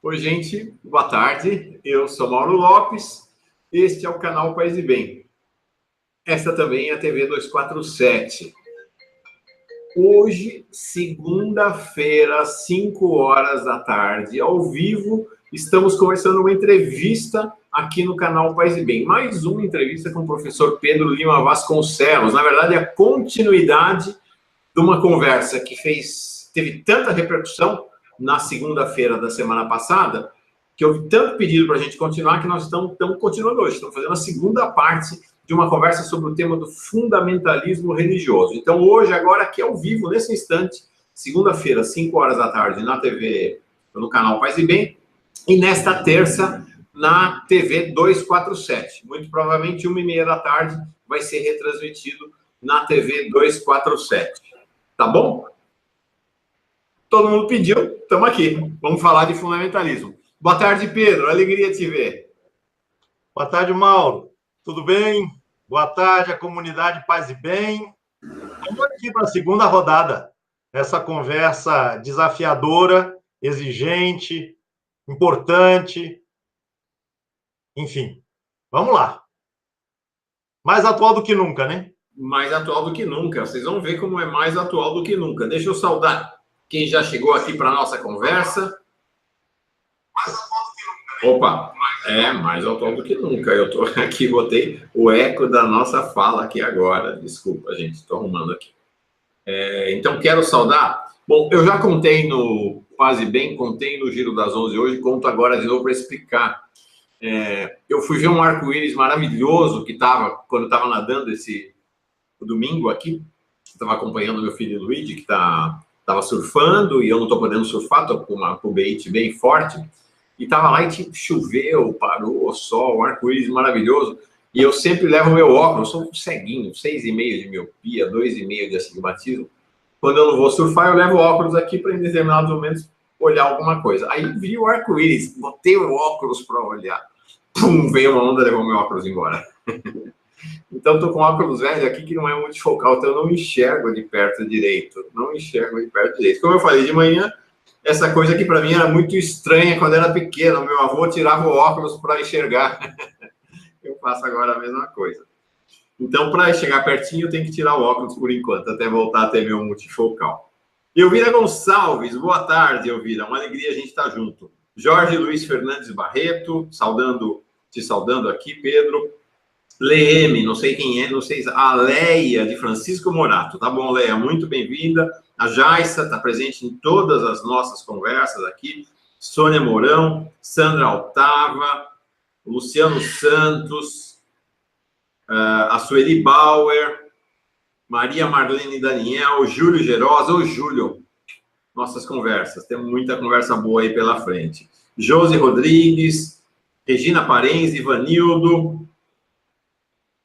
Oi, gente, boa tarde. Eu sou Mauro Lopes. Este é o canal País e Bem. Esta também é a TV 247. Hoje, segunda-feira, 5 horas da tarde, ao vivo, estamos conversando uma entrevista aqui no canal País e Bem. Mais uma entrevista com o professor Pedro Lima Vasconcelos. Na verdade, é a continuidade de uma conversa que teve tanta repercussão na segunda-feira da semana passada, que houve tanto pedido para a gente continuar, que nós estamos continuando hoje. Estamos fazendo a segunda parte de uma conversa sobre o tema do fundamentalismo religioso. Então, hoje, agora, aqui ao vivo, nesse instante, segunda-feira, 5 horas da tarde, na TV, no canal Paz e Bem, e nesta terça, na TV 247. Muito provavelmente, 1h30 da tarde, vai ser retransmitido na TV 247. Tá bom? Todo mundo pediu, estamos aqui. Vamos falar de fundamentalismo. Boa tarde, Pedro. Alegria te ver. Boa tarde, Mauro. Tudo bem? Boa tarde, a comunidade Paz e Bem. Estamos aqui para a segunda rodada. Essa conversa desafiadora, exigente, importante. Enfim, vamos lá. Mais atual do que nunca, né? Mais atual do que nunca. Vocês vão ver como é mais atual do que nunca. Deixa eu saudar quem já chegou aqui para a nossa conversa. Opa, mais atual do que nunca. Eu estou aqui, botei o eco da nossa fala aqui agora. Desculpa, gente, estou arrumando aqui. Então, quero saudar. Bom, eu já contei no Paz e Bem, contei no Giro das 11 hoje, conto agora de novo para explicar. Eu fui ver um arco-íris maravilhoso que estava, quando eu estava nadando o domingo aqui, estava acompanhando meu filho Luigi, que estava surfando, e eu não estou podendo surfar, estou com o bait bem forte, e estava lá e choveu, parou, sol, um arco-íris maravilhoso, e eu sempre levo meu óculos, eu sou um ceguinho, 6,5 de miopia, 2,5 de astigmatismo. Quando eu não vou surfar, eu levo óculos aqui para, em determinados momentos, olhar alguma coisa. Aí vi o arco-íris, botei o óculos para olhar, pum, veio uma onda, levou meu óculos embora. Então, estou com óculos velhos aqui que não é multifocal, então eu não enxergo de perto direito. Não enxergo de perto direito. Como eu falei de manhã, essa coisa aqui para mim era muito estranha quando era pequeno. Meu avô tirava o óculos para enxergar. Eu faço agora a mesma coisa. Então, para chegar pertinho, eu tenho que tirar o óculos por enquanto, até voltar a ter meu multifocal. Elvira Gonçalves, boa tarde, Elvira. Uma alegria a gente estar junto. Jorge Luiz Fernandes Barreto, te saudando aqui, Pedro. Leeme, não sei quem é, não sei, a Leia, de Francisco Morato. Tá bom, Leia, muito bem-vinda. A Jaissa está presente em todas as nossas conversas aqui. Sônia Mourão, Sandra Altava, Luciano Santos, a Sueli Bauer, Maria Marlene Daniel, Júlio Gerosa. Ô, Júlio, nossas conversas, temos muita conversa boa aí pela frente. Josi Rodrigues, Regina Parenz, Ivanildo.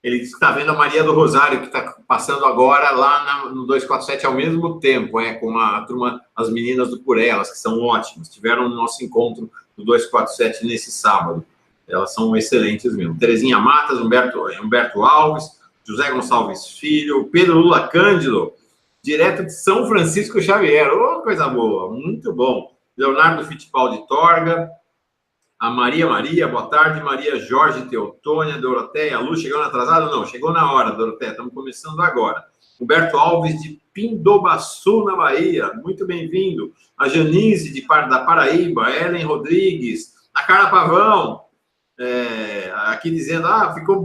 Ele está vendo a Maria do Rosário, que está passando agora lá no 247 ao mesmo tempo, com a turma, as meninas do Por Elas, que são ótimas. Tiveram o nosso encontro do 247 nesse sábado. Elas são excelentes mesmo. Terezinha Matas, Humberto Alves, José Gonçalves Filho, Pedro Lula Cândido, direto de São Francisco Xavier. Ô, coisa boa, muito bom. Leonardo Fittipaldi Torga, a Maria, boa tarde. Maria Jorge Teotônia, Doroteia, Lu, chegou atrasado? Não, chegou na hora, Doroteia, estamos começando agora. Humberto Alves, de Pindobaçu, na Bahia, muito bem-vindo. A Janice, da Paraíba, Ellen Rodrigues, a Carla Pavão, aqui dizendo, ficou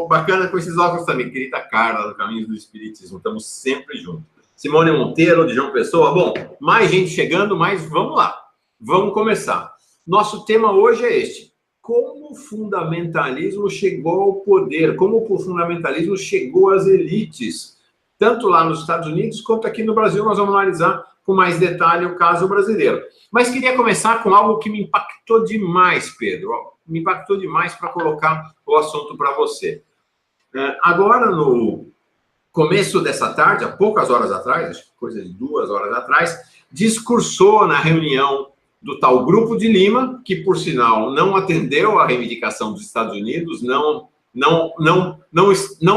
bacana com esses óculos também. Querida Carla, do Caminhos do Espiritismo, estamos sempre juntos. Simone Monteiro, de João Pessoa. Bom, mais gente chegando, mas vamos lá, vamos começar. Nosso tema hoje é este: como o fundamentalismo chegou ao poder, como o fundamentalismo chegou às elites, tanto lá nos Estados Unidos quanto aqui no Brasil. Nós vamos analisar com mais detalhe o caso brasileiro. Mas queria começar com algo que me impactou demais, Pedro. Me impactou demais para colocar o assunto para você. Agora, no começo dessa tarde, há poucas horas atrás, acho que coisa de 2 horas atrás, discursou na reunião do tal Grupo de Lima, que, por sinal, não atendeu à reivindicação dos Estados Unidos, não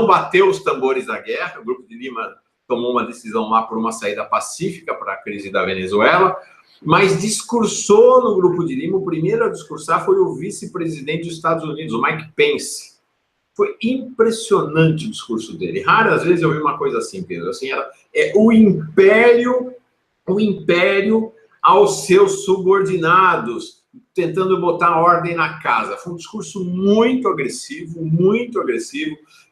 bateu os tambores da guerra. O Grupo de Lima tomou uma decisão lá por uma saída pacífica para a crise da Venezuela. mas discursou no Grupo de Lima. O primeiro a discursar foi o vice-presidente dos Estados Unidos, o Mike Pence. Foi impressionante o discurso dele. Raras vezes eu vi uma coisa assim, Pedro. Assim, o império aos seus subordinados, tentando botar ordem na casa. Foi um discurso muito agressivo,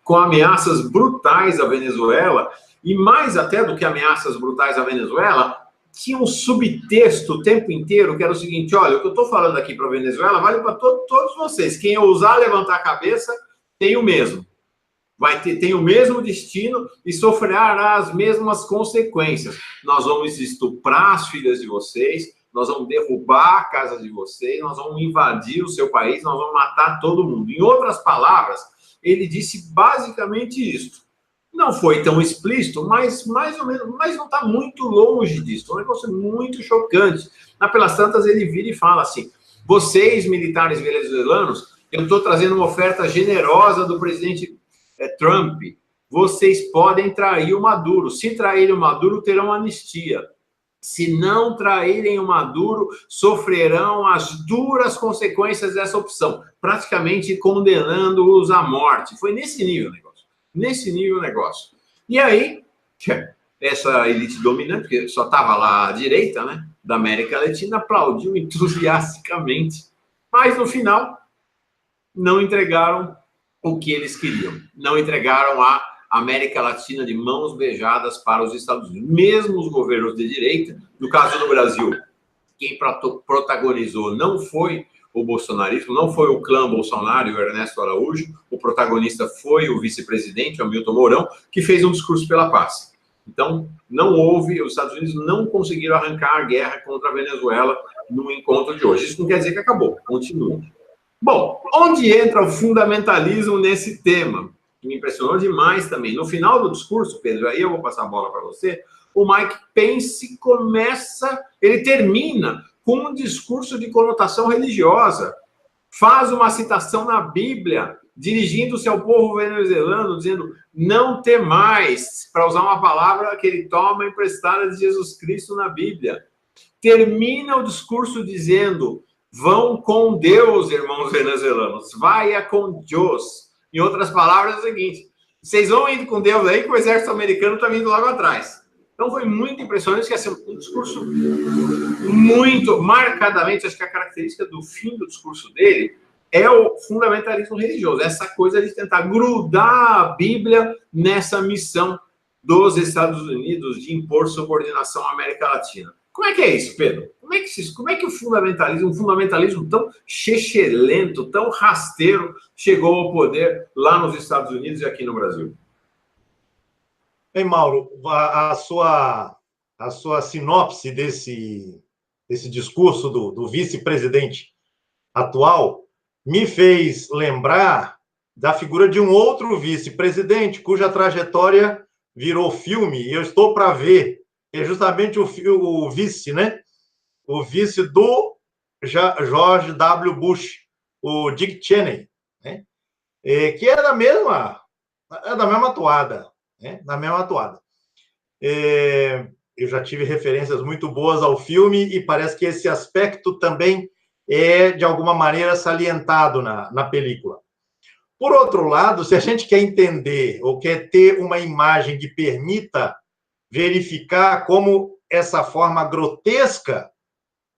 com ameaças brutais à Venezuela, e mais até do que ameaças brutais à Venezuela, tinha um subtexto o tempo inteiro, que era o seguinte: olha, o que eu estou falando aqui para a Venezuela vale para todos vocês. Quem ousar levantar a cabeça tem o mesmo. Tem o mesmo destino e sofrerá as mesmas consequências. Nós vamos estuprar as filhas de vocês, nós vamos derrubar a casa de vocês, nós vamos invadir o seu país, nós vamos matar todo mundo. Em outras palavras, ele disse basicamente isso. Não foi tão explícito, mas mais ou menos, mas não está muito longe disso. É um negócio muito chocante. Pelas tantas, ele vira e fala assim: vocês, militares venezuelanos, eu estou trazendo uma oferta generosa do presidente Trump. Vocês podem trair o Maduro. Se traírem o Maduro, terão anistia. Se não traírem o Maduro, sofrerão as duras consequências dessa opção, praticamente condenando-os à morte. Foi nesse nível o negócio. E aí, essa elite dominante, que só estava lá à direita, né, da América Latina, aplaudiu entusiasticamente. Mas, no final, não entregaram o que eles queriam. Não entregaram a América Latina de mãos beijadas para os Estados Unidos. Mesmo os governos de direita, no caso do Brasil, quem protagonizou não foi o bolsonarismo, não foi o clã Bolsonaro e o Ernesto Araújo, o protagonista foi o vice-presidente, o Hamilton Mourão, que fez um discurso pela paz. Então, não houve, os Estados Unidos não conseguiram arrancar a guerra contra a Venezuela no encontro de hoje. Isso não quer dizer que acabou, continua. Bom, onde entra o fundamentalismo nesse tema? Que me impressionou demais também. No final do discurso, Pedro, aí eu vou passar a bola para você, o Mike Pence ele termina com um discurso de conotação religiosa. Faz uma citação na Bíblia, dirigindo-se ao povo venezuelano, dizendo: não temais, para usar uma palavra que ele toma emprestada de Jesus Cristo na Bíblia. Termina o discurso dizendo: vão com Deus, irmãos venezuelanos, vai com Deus. Em outras palavras, é o seguinte: vocês vão indo com Deus aí, que o exército americano está vindo logo atrás. Então foi muito impressionante, que é um discurso muito marcadamente, acho que a característica do fim do discurso dele é o fundamentalismo religioso, essa coisa de tentar grudar a Bíblia nessa missão dos Estados Unidos de impor subordinação à América Latina. Como é que é isso, Pedro? Como é que o fundamentalismo, um fundamentalismo tão chechelento, tão rasteiro, chegou ao poder lá nos Estados Unidos e aqui no Brasil? Ei, Mauro, a sua sinopse desse discurso do vice-presidente atual me fez lembrar da figura de um outro vice-presidente cuja trajetória virou filme, e eu estou para ver. É justamente o vice, né? O vice do George W. Bush, o Dick Cheney, né? Que é da mesma toada, né? Da mesma toada. Eu já tive referências muito boas ao filme e parece que esse aspecto também é, de alguma maneira, salientado na película. Por outro lado, se a gente quer entender ou quer ter uma imagem que permita verificar como essa forma grotesca,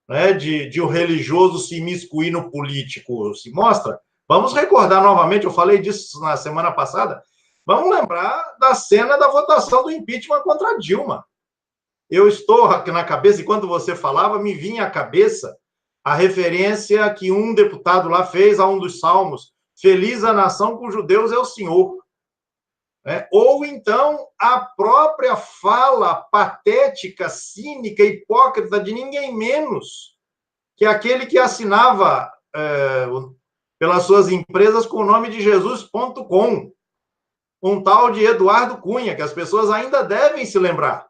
né, de o religioso se imiscuir no político se mostra, vamos recordar novamente, eu falei disso na semana passada, vamos lembrar da cena da votação do impeachment contra Dilma. Eu estou aqui na cabeça, e quando você falava, me vinha à cabeça a referência que um deputado lá fez a um dos salmos: feliz a nação cujo Deus é o Senhor. Ou então a própria fala patética, cínica, hipócrita de ninguém menos que aquele que assinava pelas suas empresas com o nome de Jesus.com, um tal de Eduardo Cunha, que as pessoas ainda devem se lembrar.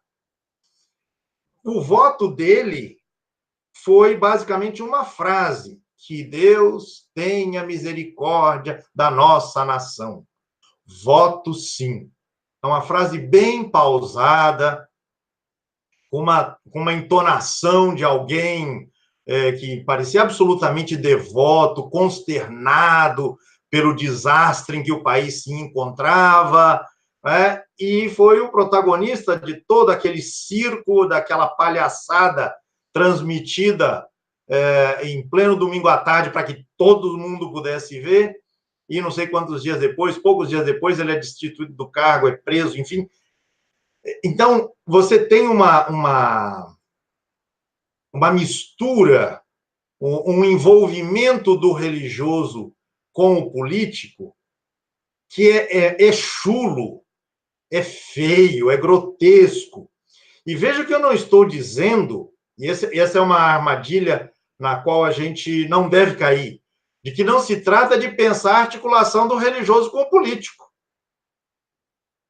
O voto dele foi basicamente uma frase: que Deus tenha misericórdia da nossa nação. Voto sim. É uma frase bem pausada, com uma entonação de alguém que parecia absolutamente devoto, consternado pelo desastre em que o país se encontrava, né? E foi o protagonista de todo aquele circo, daquela palhaçada transmitida em pleno domingo à tarde para que todo mundo pudesse ver, e não sei quantos dias depois, poucos dias depois, ele é destituído do cargo, é preso, enfim. Então, você tem uma mistura, um envolvimento do religioso com o político que é chulo, é feio, é grotesco. E veja que eu não estou dizendo, e essa é uma armadilha na qual a gente não deve cair, de que não se trata de pensar a articulação do religioso com o político,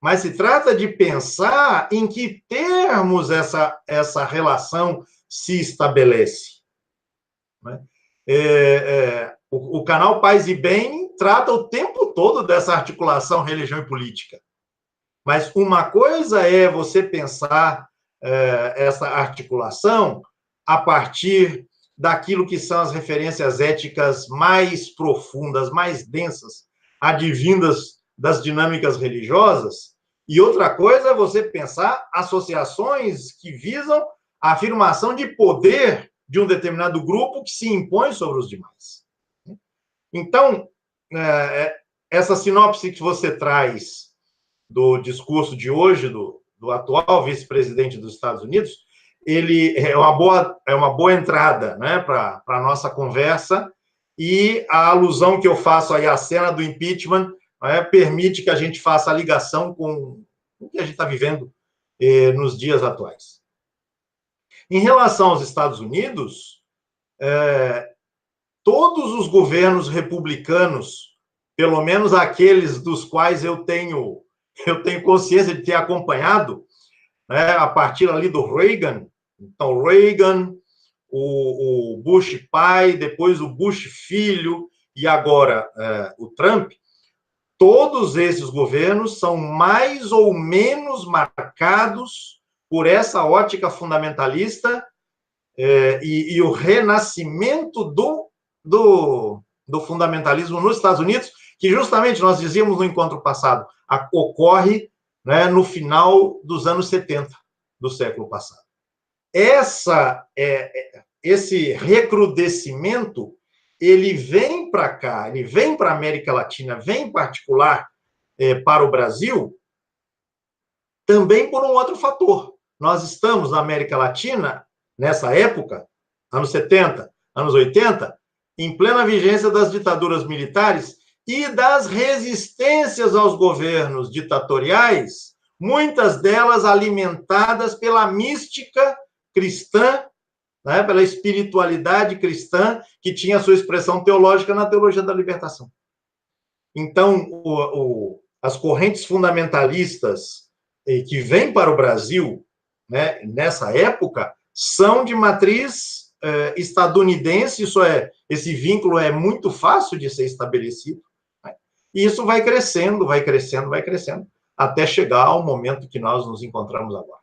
mas se trata de pensar em que termos essa relação se estabelece. Né? O canal Paz e Bem trata o tempo todo dessa articulação religião e política. Mas uma coisa é você pensar essa articulação a partir daquilo que são as referências éticas mais profundas, mais densas, advindas das dinâmicas religiosas, e outra coisa é você pensar associações que visam a afirmação de poder de um determinado grupo que se impõe sobre os demais. Então, essa sinopse que você traz do discurso de hoje, do atual vice-presidente dos Estados Unidos, ele é uma boa entrada, né, para a nossa conversa, e a alusão que eu faço aí à cena do impeachment permite que a gente faça a ligação com o que a gente está vivendo nos dias atuais. Em relação aos Estados Unidos, todos os governos republicanos, pelo menos aqueles dos quais eu tenho consciência de ter acompanhado, né, a partir ali do Reagan, então Reagan, o Bush pai, depois o Bush filho e agora o Trump, todos esses governos são mais ou menos marcados por essa ótica fundamentalista e o renascimento do fundamentalismo nos Estados Unidos, que justamente nós dizíamos no encontro passado, ocorre, né, no final dos anos 70 do século passado. Esse recrudescimento, ele vem para cá, ele vem para a América Latina, vem em particular para o Brasil, também por um outro fator. Nós estamos na América Latina, nessa época, anos 70, anos 80, em plena vigência das ditaduras militares e das resistências aos governos ditatoriais, muitas delas alimentadas pela mística cristã, né, pela espiritualidade cristã, que tinha sua expressão teológica na teologia da libertação. Então, as correntes fundamentalistas que vêm para o Brasil, né, nessa época, são de matriz estadunidense, esse vínculo é muito fácil de ser estabelecido, né? E isso vai crescendo, até chegar ao momento que nós nos encontramos agora.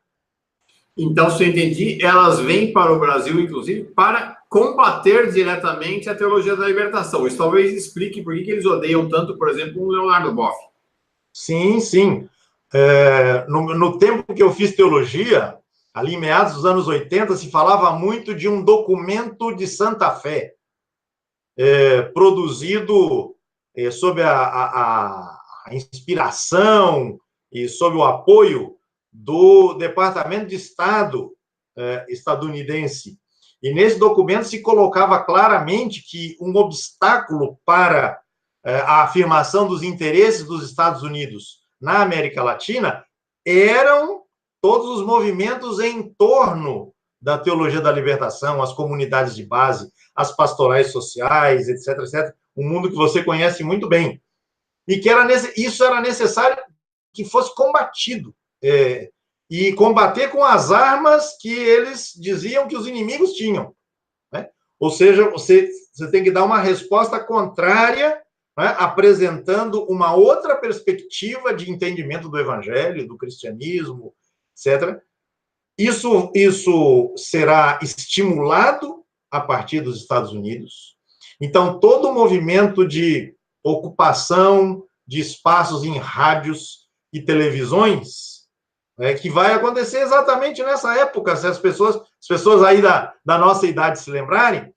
Então, se eu entendi, elas vêm para o Brasil, inclusive, para combater diretamente a teologia da libertação. Isso talvez explique por que eles odeiam tanto, por exemplo, o Leonardo Boff. Sim, sim. No tempo que eu fiz teologia, ali em meados dos anos 80, se falava muito de um documento de Santa Fé, produzido sob a inspiração e sob o apoio do Departamento de Estado estadunidense. E nesse documento se colocava claramente que um obstáculo para a afirmação dos interesses dos Estados Unidos na América Latina eram todos os movimentos em torno da teologia da libertação, as comunidades de base, as pastorais sociais, etc., etc., um mundo que você conhece muito bem. E que isso era necessário que fosse combatido. E combater com as armas que eles diziam que os inimigos tinham. Né? Ou seja, você tem que dar uma resposta contrária, né, apresentando uma outra perspectiva de entendimento do evangelho, do cristianismo, etc. Isso será estimulado a partir dos Estados Unidos. Então, todo o movimento de ocupação de espaços em rádios e televisões, que vai acontecer exatamente nessa época, se as pessoas aí da nossa idade se lembrarem,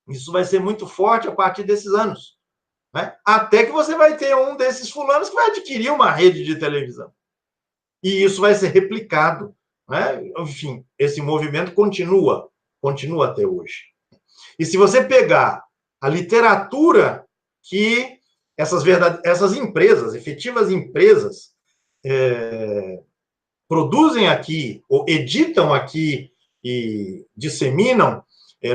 isso vai ser muito forte a partir desses anos. Até que você vai ter um desses fulanos que vai adquirir uma rede de televisão. E isso vai ser replicado. Enfim, esse movimento continua até hoje. E se você pegar a literatura que essas empresas, efetivas empresas, produzem aqui, ou editam aqui e disseminam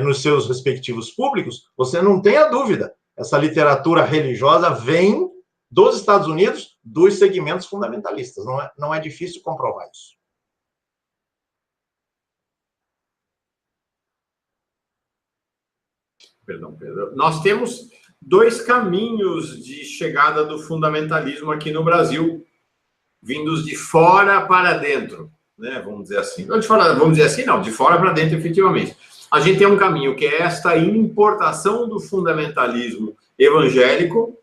nos seus respectivos públicos, você não tenha dúvida, essa literatura religiosa vem dos Estados Unidos, dos segmentos fundamentalistas. Não é difícil comprovar isso. Perdão, Pedro. Nós temos dois caminhos de chegada do fundamentalismo aqui no Brasil, vindos de fora para dentro, né? Vamos dizer assim. Não de fora, vamos dizer assim, não, de fora para dentro, efetivamente. A gente tem um caminho que é esta importação do fundamentalismo evangélico,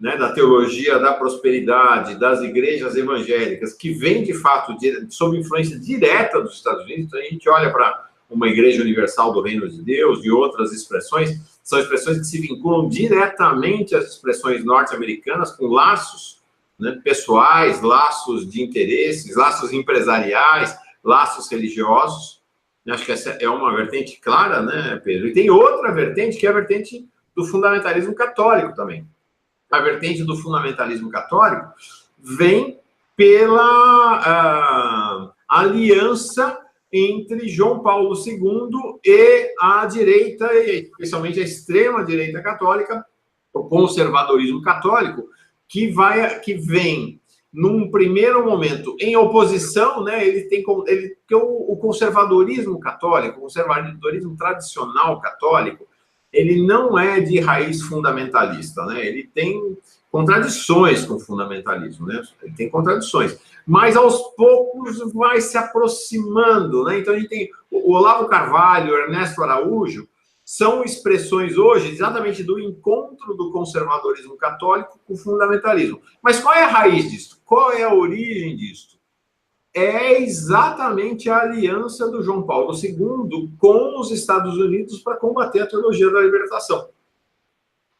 né, da teologia da prosperidade, das igrejas evangélicas, que vem, de fato, sob influência direta dos Estados Unidos. Então, a gente olha para uma igreja universal do reino de Deus e outras expressões, são expressões que se vinculam diretamente às expressões norte-americanas, com laços, né, pessoais, laços de interesses, laços empresariais, laços religiosos. Acho que essa é uma vertente clara, né, Pedro? E tem outra vertente, que é a vertente do fundamentalismo católico também. A vertente do fundamentalismo católico vem pela aliança entre João Paulo II e a direita, especialmente a extrema-direita católica, o conservadorismo católico, que vem, num primeiro momento, em oposição, né? O conservadorismo católico, o conservadorismo tradicional católico, ele não é de raiz fundamentalista, né? Ele tem contradições com o fundamentalismo, né? Ele tem contradições, mas aos poucos vai se aproximando, né? Então a gente tem o Olavo Carvalho, o Ernesto Araújo, são expressões hoje exatamente do encontro do conservadorismo católico com o fundamentalismo. Mas qual é a raiz disso? Qual é a origem disso? É exatamente a aliança do João Paulo II com os Estados Unidos para combater a teologia da libertação.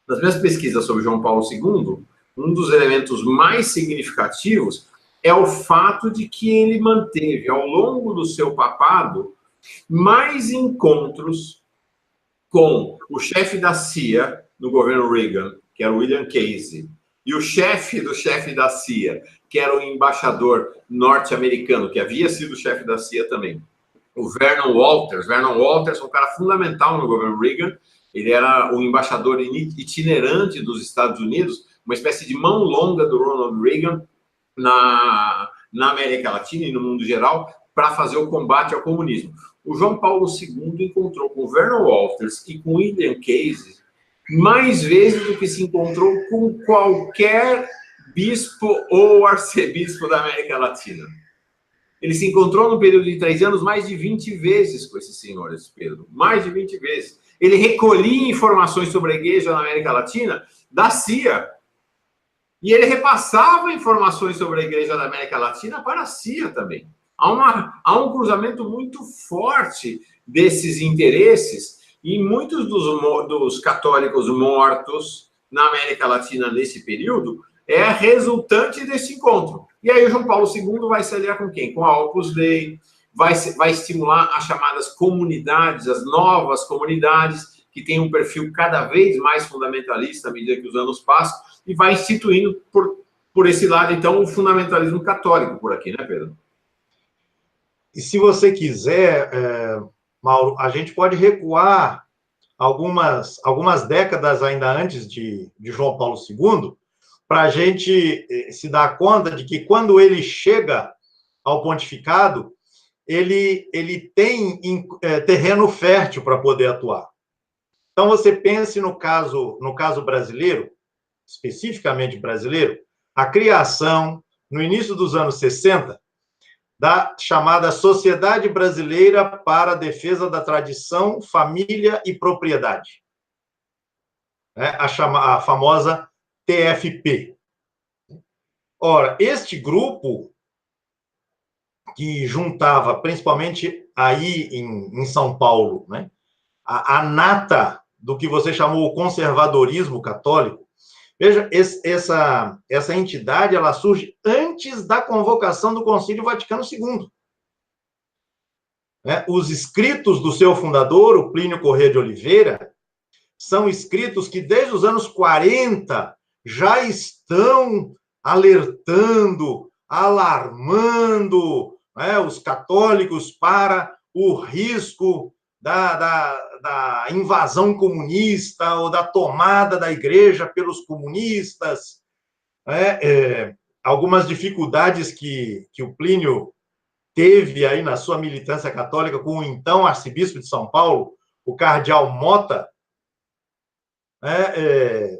Nas minhas pesquisas sobre João Paulo II, um dos elementos mais significativos é o fato de que ele manteve, ao longo do seu papado, mais encontros com o chefe da CIA no governo Reagan, que era o William Casey, e o chefe da CIA, que era o embaixador norte-americano, que havia sido chefe da CIA também, o Vernon Walters. Vernon Walters é um cara fundamental no governo Reagan. Ele era o embaixador itinerante dos Estados Unidos, uma espécie de mão longa do Ronald Reagan na América Latina e no mundo geral, para fazer o combate ao comunismo. O João Paulo II encontrou com o Vernon Walters e com William Casey mais vezes do que se encontrou com qualquer bispo ou arcebispo da América Latina. Ele se encontrou no período de 3 anos mais de 20 vezes com esses senhores, Pedro. Mais de 20 vezes. Ele recolhia informações sobre a igreja na América Latina da CIA. E ele repassava informações sobre a igreja da América Latina para a CIA também. Há um cruzamento muito forte desses interesses, e muitos dos católicos mortos na América Latina nesse período é resultante desse encontro. E aí o João Paulo II vai se aliar com quem? Com a Opus Dei, vai estimular as chamadas comunidades, as novas comunidades, que têm um perfil cada vez mais fundamentalista à medida que os anos passam, e vai instituindo por esse lado, então, o fundamentalismo católico por aqui, né, Pedro? E se você quiser, Mauro, a gente pode recuar algumas décadas ainda antes de João Paulo II, para a gente se dar conta de que quando ele chega ao pontificado, ele tem terreno fértil para poder atuar. Então, você pense no caso brasileiro, especificamente brasileiro, a criação, no início dos anos 60, da chamada Sociedade Brasileira para a Defesa da Tradição, Família e Propriedade, né? A famosa TFP. Ora, este grupo, que juntava, principalmente aí em São Paulo, né, a nata do que você chamou o conservadorismo católico. Veja, essa entidade, ela surge antes da convocação do Concílio Vaticano II. Né? Os escritos do seu fundador, o Plínio Corrêa de Oliveira, são escritos que desde os anos 40 já estão alertando, alarmando, né, os católicos para o risco da invasão comunista ou da tomada da igreja pelos comunistas, né? Algumas dificuldades que o Plínio teve aí na sua militância católica com o então arcebispo de São Paulo, o cardeal Mota, né?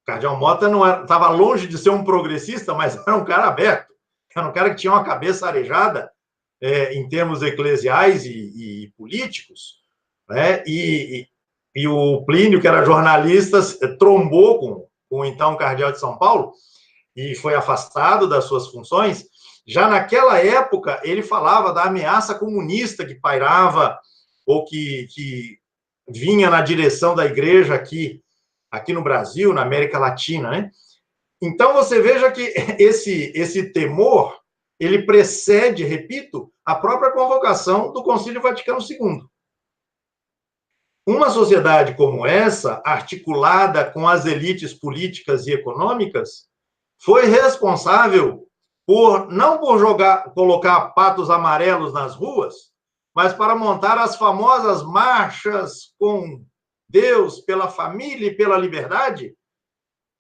O cardeal Mota não estava longe de ser um progressista, mas era um cara aberto, era um cara que tinha uma cabeça arejada em termos eclesiais e políticos, né? E o Plínio, que era jornalista, trombou com o então cardeal de São Paulo e foi afastado das suas funções. Já naquela época, ele falava da ameaça comunista que pairava ou que vinha na direção da igreja aqui no Brasil, na América Latina, né? Então, você veja que esse temor, ele precede, repito, a própria convocação do Concílio Vaticano II. Uma sociedade como essa, articulada com as elites políticas e econômicas, foi responsável não por colocar patos amarelos nas ruas, mas para montar as famosas marchas com Deus, pela família e pela liberdade,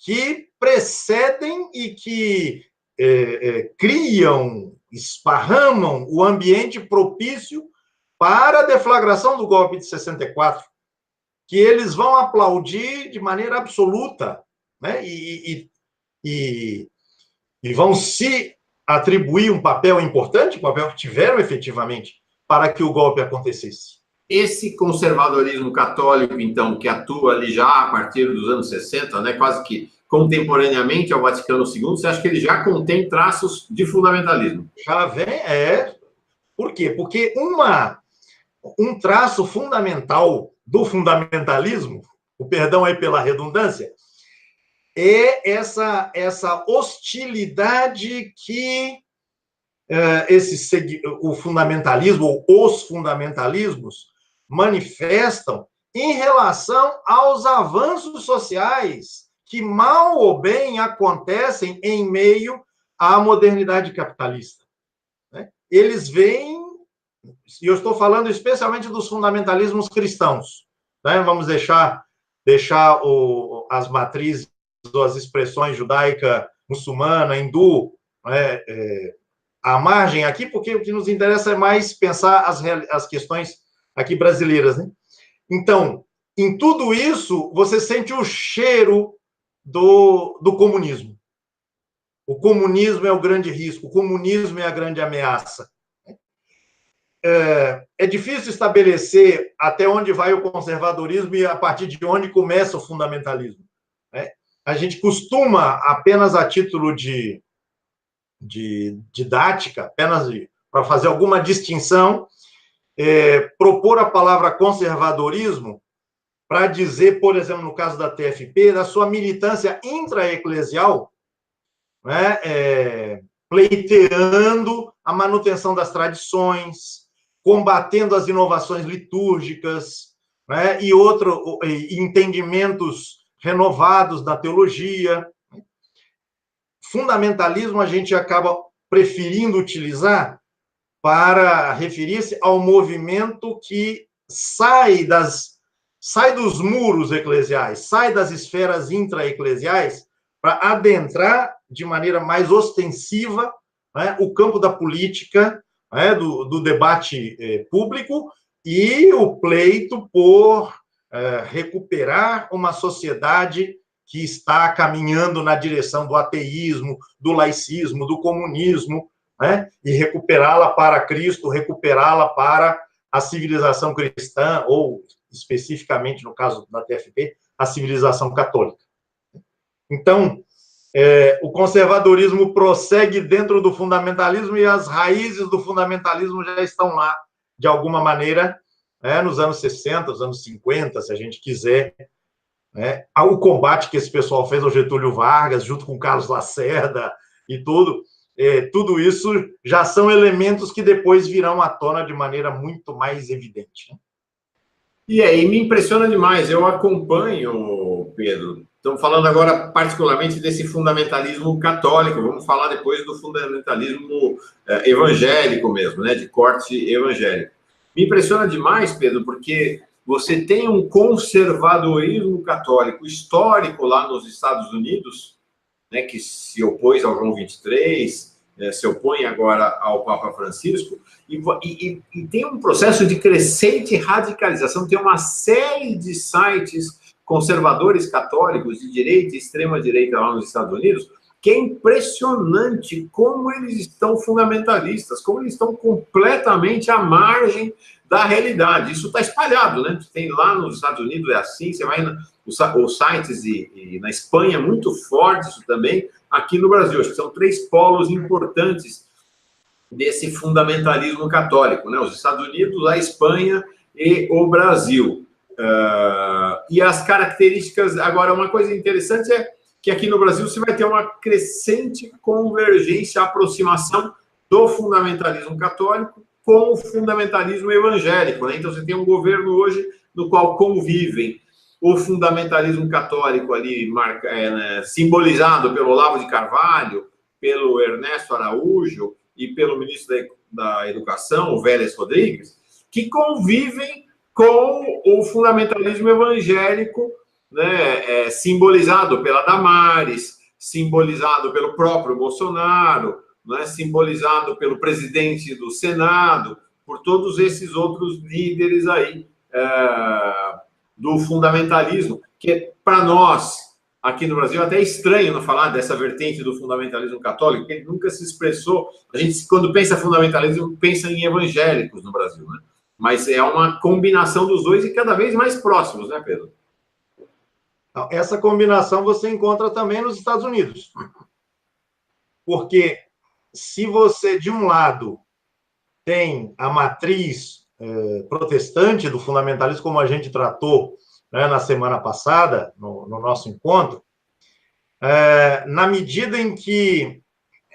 que precedem e que criam, esparramam o ambiente propício para a deflagração do golpe de 64, que eles vão aplaudir de maneira absoluta, né? E vão se atribuir um papel importante, um papel que tiveram efetivamente, para que o golpe acontecesse. Esse conservadorismo católico, então, que atua ali já a partir dos anos 60, né, quase que contemporaneamente ao Vaticano II, você acha que ele já contém traços de fundamentalismo? Já vem, Por quê? Porque um traço fundamental do fundamentalismo, o perdão aí pela redundância, é essa hostilidade que o fundamentalismo, ou os fundamentalismos, manifestam em relação aos avanços sociais que, mal ou bem, acontecem em meio à modernidade capitalista. Né? Eles veem, e eu estou falando especialmente dos fundamentalismos cristãos, né? Vamos deixar as matrizes ou as expressões judaica, muçulmana, hindu, né, à margem aqui, porque o que nos interessa é mais pensar as questões aqui brasileiras, né? Então, em tudo isso, você sente o cheiro do comunismo. O comunismo é o grande risco, o comunismo é a grande ameaça. É difícil estabelecer até onde vai o conservadorismo e a partir de onde começa o fundamentalismo, né? A gente costuma, apenas a título de didática, apenas para fazer alguma distinção, propor a palavra conservadorismo para dizer, por exemplo, no caso da TFP, da sua militância intraeclesial, né, pleiteando a manutenção das tradições, combatendo as inovações litúrgicas, né, e entendimentos renovados da teologia. Fundamentalismo a gente acaba preferindo utilizar para referir-se ao movimento que sai dos muros eclesiais, sai das esferas intraeclesiais para adentrar de maneira mais ostensiva, né, o campo da política, né, do debate público e o pleito por recuperar uma sociedade que está caminhando na direção do ateísmo, do laicismo, do comunismo, né, e recuperá-la para Cristo, recuperá-la para a civilização cristã, ou, especificamente, no caso da TFP, a civilização católica. Então, o conservadorismo prossegue dentro do fundamentalismo e as raízes do fundamentalismo já estão lá, de alguma maneira, nos anos 60, nos anos 50, se a gente quiser. O combate que esse pessoal fez ao Getúlio Vargas, junto com Carlos Lacerda e tudo isso já são elementos que depois virão à tona de maneira muito mais evidente. Né? E aí me impressiona demais, eu acompanho, Pedro. Estamos falando agora particularmente desse fundamentalismo católico, vamos falar depois do fundamentalismo evangélico mesmo, né, de corte evangélico. Me impressiona demais, Pedro, porque você tem um conservadorismo católico histórico lá nos Estados Unidos, né, que se opôs ao João 23, se opõe agora ao Papa Francisco, e tem um processo de crescente radicalização, tem uma série de sites conservadores católicos de direita e extrema-direita lá nos Estados Unidos, que é impressionante como eles estão fundamentalistas, como eles estão completamente à margem da realidade. Isso está espalhado, né? Tem lá nos Estados Unidos, é assim, você vai os sites e na Espanha, muito forte isso também, aqui no Brasil. Acho que são 3 polos importantes desse fundamentalismo católico, né? Os Estados Unidos, a Espanha e o Brasil. E as características... Agora, uma coisa interessante é que aqui no Brasil você vai ter uma crescente convergência, aproximação do fundamentalismo católico com o fundamentalismo evangélico, né? Então, você tem um governo hoje no qual convivem o fundamentalismo católico ali, simbolizado pelo Olavo de Carvalho, pelo Ernesto Araújo e pelo ministro da Educação, o Vélez Rodrigues, que convivem com o fundamentalismo evangélico, né, simbolizado pela Damares, simbolizado pelo próprio Bolsonaro, né, simbolizado pelo presidente do Senado, por todos esses outros líderes aí do fundamentalismo, que para nós, aqui no Brasil, até é estranho não falar dessa vertente do fundamentalismo católico, porque ele nunca se expressou. A gente, quando pensa fundamentalismo, pensa em evangélicos no Brasil, né? Mas é uma combinação dos dois e cada vez mais próximos, né, Pedro? Essa combinação você encontra também nos Estados Unidos. Porque se você, de um lado, tem a matriz protestante do fundamentalismo, como a gente tratou, né, na semana passada, no nosso encontro, na medida em que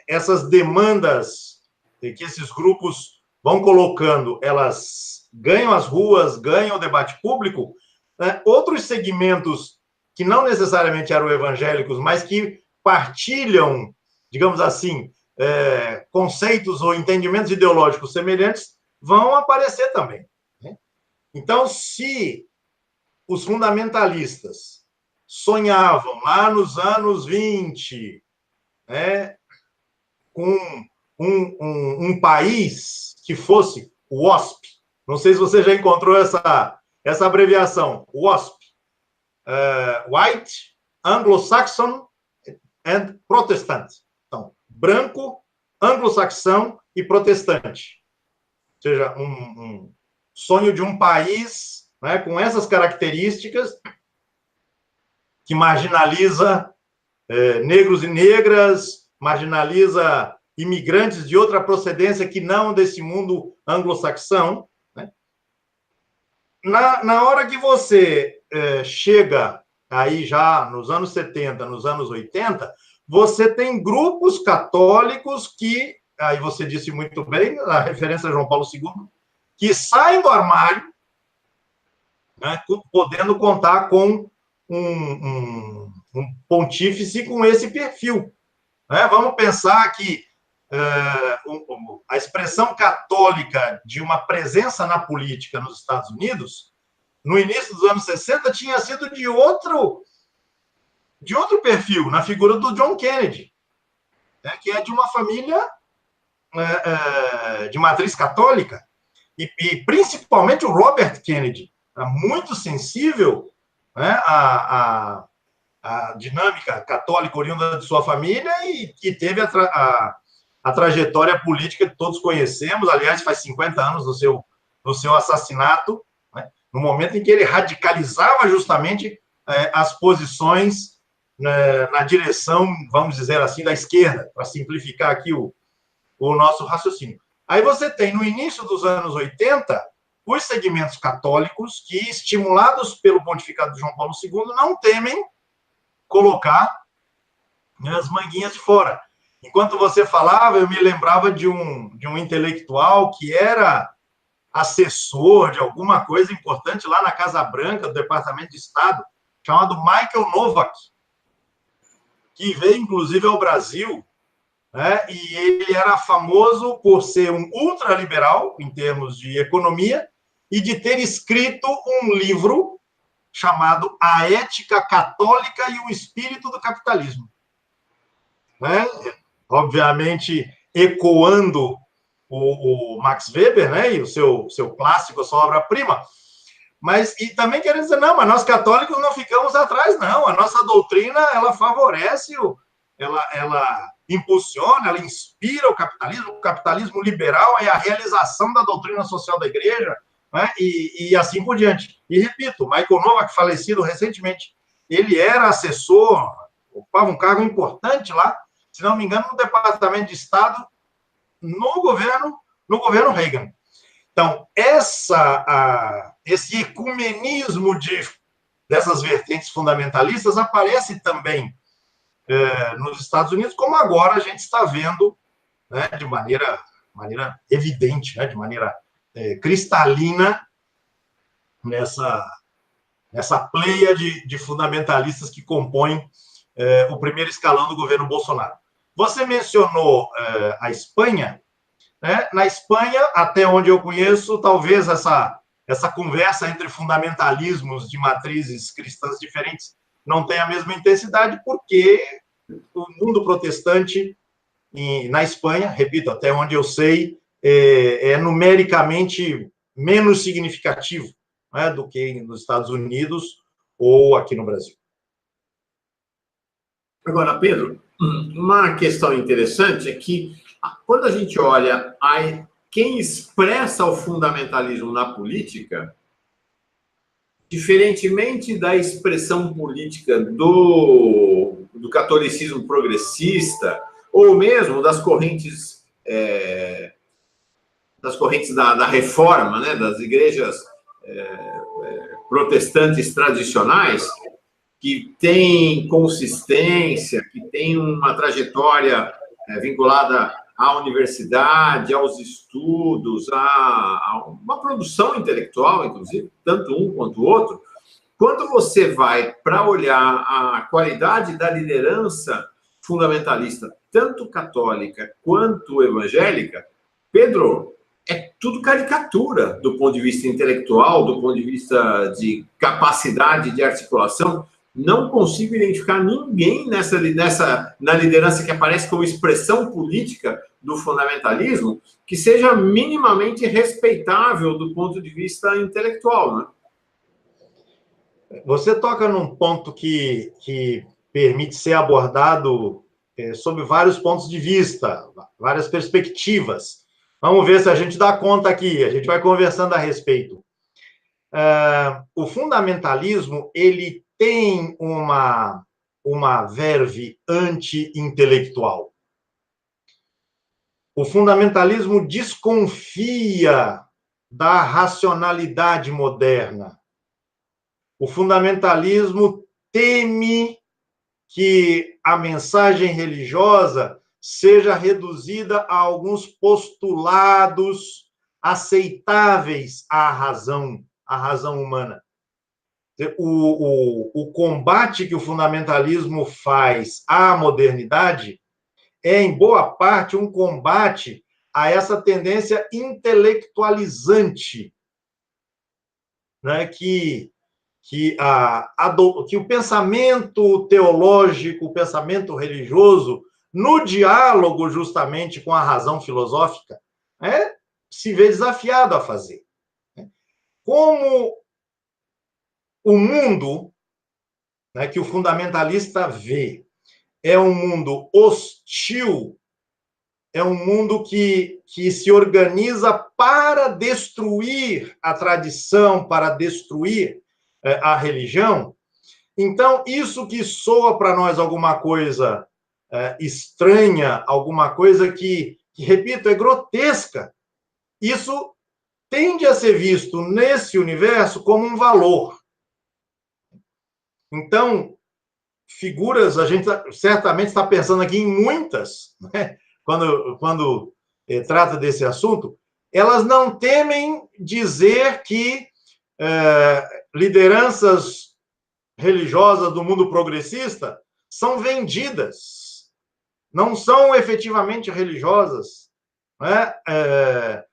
essas demandas que esses grupos vão colocando, elas ganham as ruas, ganham o debate público, né, outros segmentos que não necessariamente eram evangélicos, mas que partilham, digamos assim, conceitos ou entendimentos ideológicos semelhantes, vão aparecer também. Né? Então, se os fundamentalistas sonhavam lá nos anos 20, né, com um país que fosse o WASP, não sei se você já encontrou essa abreviação, WASP, White, Anglo-Saxon and Protestant. Então, branco, anglo-saxão e protestante. Ou seja, um sonho de um país, né, com essas características, que marginaliza negros e negras, marginaliza imigrantes de outra procedência que não desse mundo anglo-saxão. Né? Na hora que você chega aí já nos anos 70, nos anos 80, você tem grupos católicos que, aí você disse muito bem, a referência a João Paulo II, que saem do armário, né, podendo contar com um pontífice com esse perfil. Né? Vamos pensar que a expressão católica de uma presença na política nos Estados Unidos, no início dos anos 60, tinha sido de outro perfil, na figura do John Kennedy, né, que é de uma família de matriz católica, e principalmente o Robert Kennedy, muito sensível, né, à dinâmica católica oriunda de sua família e que teve a a trajetória política que todos conhecemos, aliás, faz 50 anos do seu assassinato, né? No momento em que ele radicalizava justamente as posições na direção, vamos dizer assim, da esquerda, para simplificar aqui o nosso raciocínio. Aí você tem, no início dos anos 80, os segmentos católicos que, estimulados pelo pontificado de João Paulo II, não temem colocar as manguinhas de fora. Enquanto você falava, eu me lembrava de um intelectual que era assessor de alguma coisa importante lá na Casa Branca, do Departamento de Estado, chamado Michael Novak, que veio, inclusive, ao Brasil, né? E ele era famoso por ser um ultraliberal, em termos de economia, e de ter escrito um livro chamado A Ética Católica e o Espírito do Capitalismo. Né? Obviamente, ecoando o Max Weber, né? E o seu clássico, a sua obra-prima, mas e também querendo dizer, não, mas nós católicos não ficamos atrás, não. A nossa doutrina, ela favorece, ela impulsiona, ela inspira o capitalismo liberal é a realização da doutrina social da igreja, né? E assim por diante. E repito, Michael Novak, falecido recentemente, ele era assessor, ocupava um cargo importante lá, se não me engano, no Departamento de Estado, no governo Reagan. Então, esse ecumenismo dessas vertentes fundamentalistas aparece também nos Estados Unidos, como agora a gente está vendo, né, de maneira evidente, né, de maneira cristalina, nessa pleia de fundamentalistas que compõem o primeiro escalão do governo Bolsonaro. Você mencionou a Espanha, né? Na Espanha, até onde eu conheço, talvez essa conversa entre fundamentalismos de matrizes cristãs diferentes não tenha a mesma intensidade, porque o mundo protestante na Espanha, repito, até onde eu sei, é numericamente menos significativo, né, do que nos Estados Unidos ou aqui no Brasil. Agora, Pedro, uma questão interessante é que, quando a gente olha quem expressa o fundamentalismo na política, diferentemente da expressão política do catolicismo progressista, ou mesmo das correntes da reforma, né, das igrejas protestantes tradicionais, que tem consistência, que tem uma trajetória vinculada à universidade, aos estudos, a uma produção intelectual, inclusive, tanto um quanto o outro. Quando você vai para olhar a qualidade da liderança fundamentalista, tanto católica quanto evangélica, Pedro, é tudo caricatura do ponto de vista intelectual, do ponto de vista de capacidade de articulação. Não consigo identificar ninguém na liderança que aparece como expressão política do fundamentalismo que seja minimamente respeitável do ponto de vista intelectual, né? Você toca num ponto que permite ser abordado sob vários pontos de vista, várias perspectivas. Vamos ver se a gente dá conta aqui, a gente vai conversando a respeito. O fundamentalismo, ele tem uma verve anti-intelectual. O fundamentalismo desconfia da racionalidade moderna. O fundamentalismo teme que a mensagem religiosa seja reduzida a alguns postulados aceitáveis à razão humana. O combate que o fundamentalismo faz à modernidade é, em boa parte, um combate a essa tendência intelectualizante, né, que o pensamento teológico, o pensamento religioso, no diálogo justamente com a razão filosófica, se vê desafiado a fazer. Como o mundo, né, que o fundamentalista vê é um mundo hostil, é um mundo que se organiza para destruir a tradição, para destruir a religião. Então, isso que soa para nós alguma coisa estranha, alguma coisa que, repito, é grotesca, isso tende a ser visto nesse universo como um valor. Então, figuras, a gente certamente está pensando aqui em muitas, né? Quando trata desse assunto, elas não temem dizer que lideranças religiosas do mundo progressista são vendidas, não são efetivamente religiosas, né?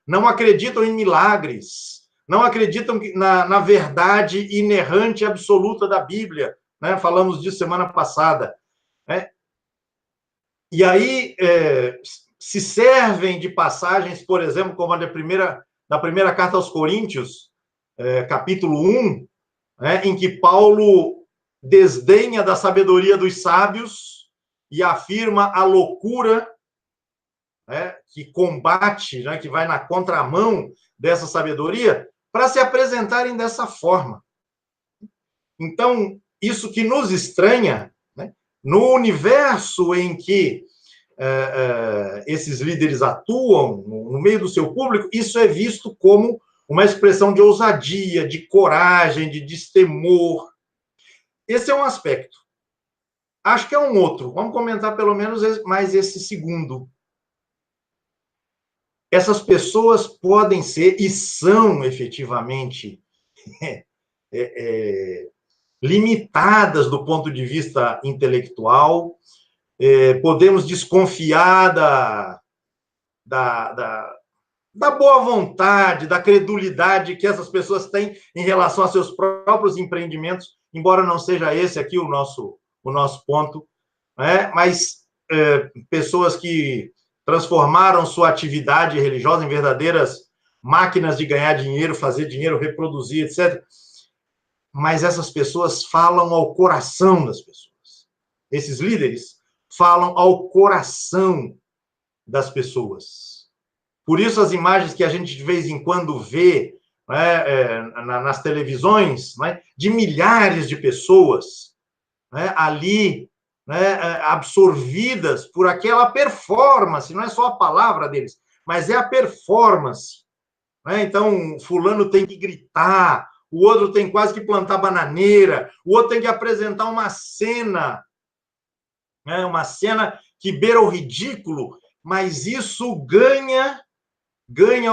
Não acreditam em milagres, não acreditam na verdade inerrante absoluta da Bíblia, né? Falamos disso semana passada, né? E aí se servem de passagens, por exemplo, como a da primeira carta aos Coríntios, capítulo 1, né, em que Paulo desdenha da sabedoria dos sábios e afirma a loucura, né, que combate, né, que vai na contramão dessa sabedoria, para se apresentarem dessa forma. Então, isso que nos estranha, né, no universo em que esses líderes atuam, no meio do seu público, isso é visto como uma expressão de ousadia, de coragem, de destemor. Esse é um aspecto. Acho que é um outro. Vamos comentar pelo menos mais esse segundo. Essas pessoas podem ser e são efetivamente limitadas do ponto de vista intelectual. Podemos desconfiar da boa vontade, da credulidade que essas pessoas têm em relação a seus próprios empreendimentos, embora não seja esse aqui o nosso ponto, né? Mas pessoas que transformaram sua atividade religiosa em verdadeiras máquinas de ganhar dinheiro, fazer dinheiro, reproduzir, etc. Mas essas pessoas falam ao coração das pessoas. Esses líderes falam ao coração das pessoas. Por isso, as imagens que a gente de vez em quando vê, né, nas televisões, né, de milhares de pessoas, né, ali, né, absorvidas por aquela performance, não é só a palavra deles, mas é a performance. Né? Então, fulano tem que gritar, o outro tem quase que plantar bananeira, o outro tem que apresentar uma cena, né, uma cena que beira o ridículo, mas isso ganha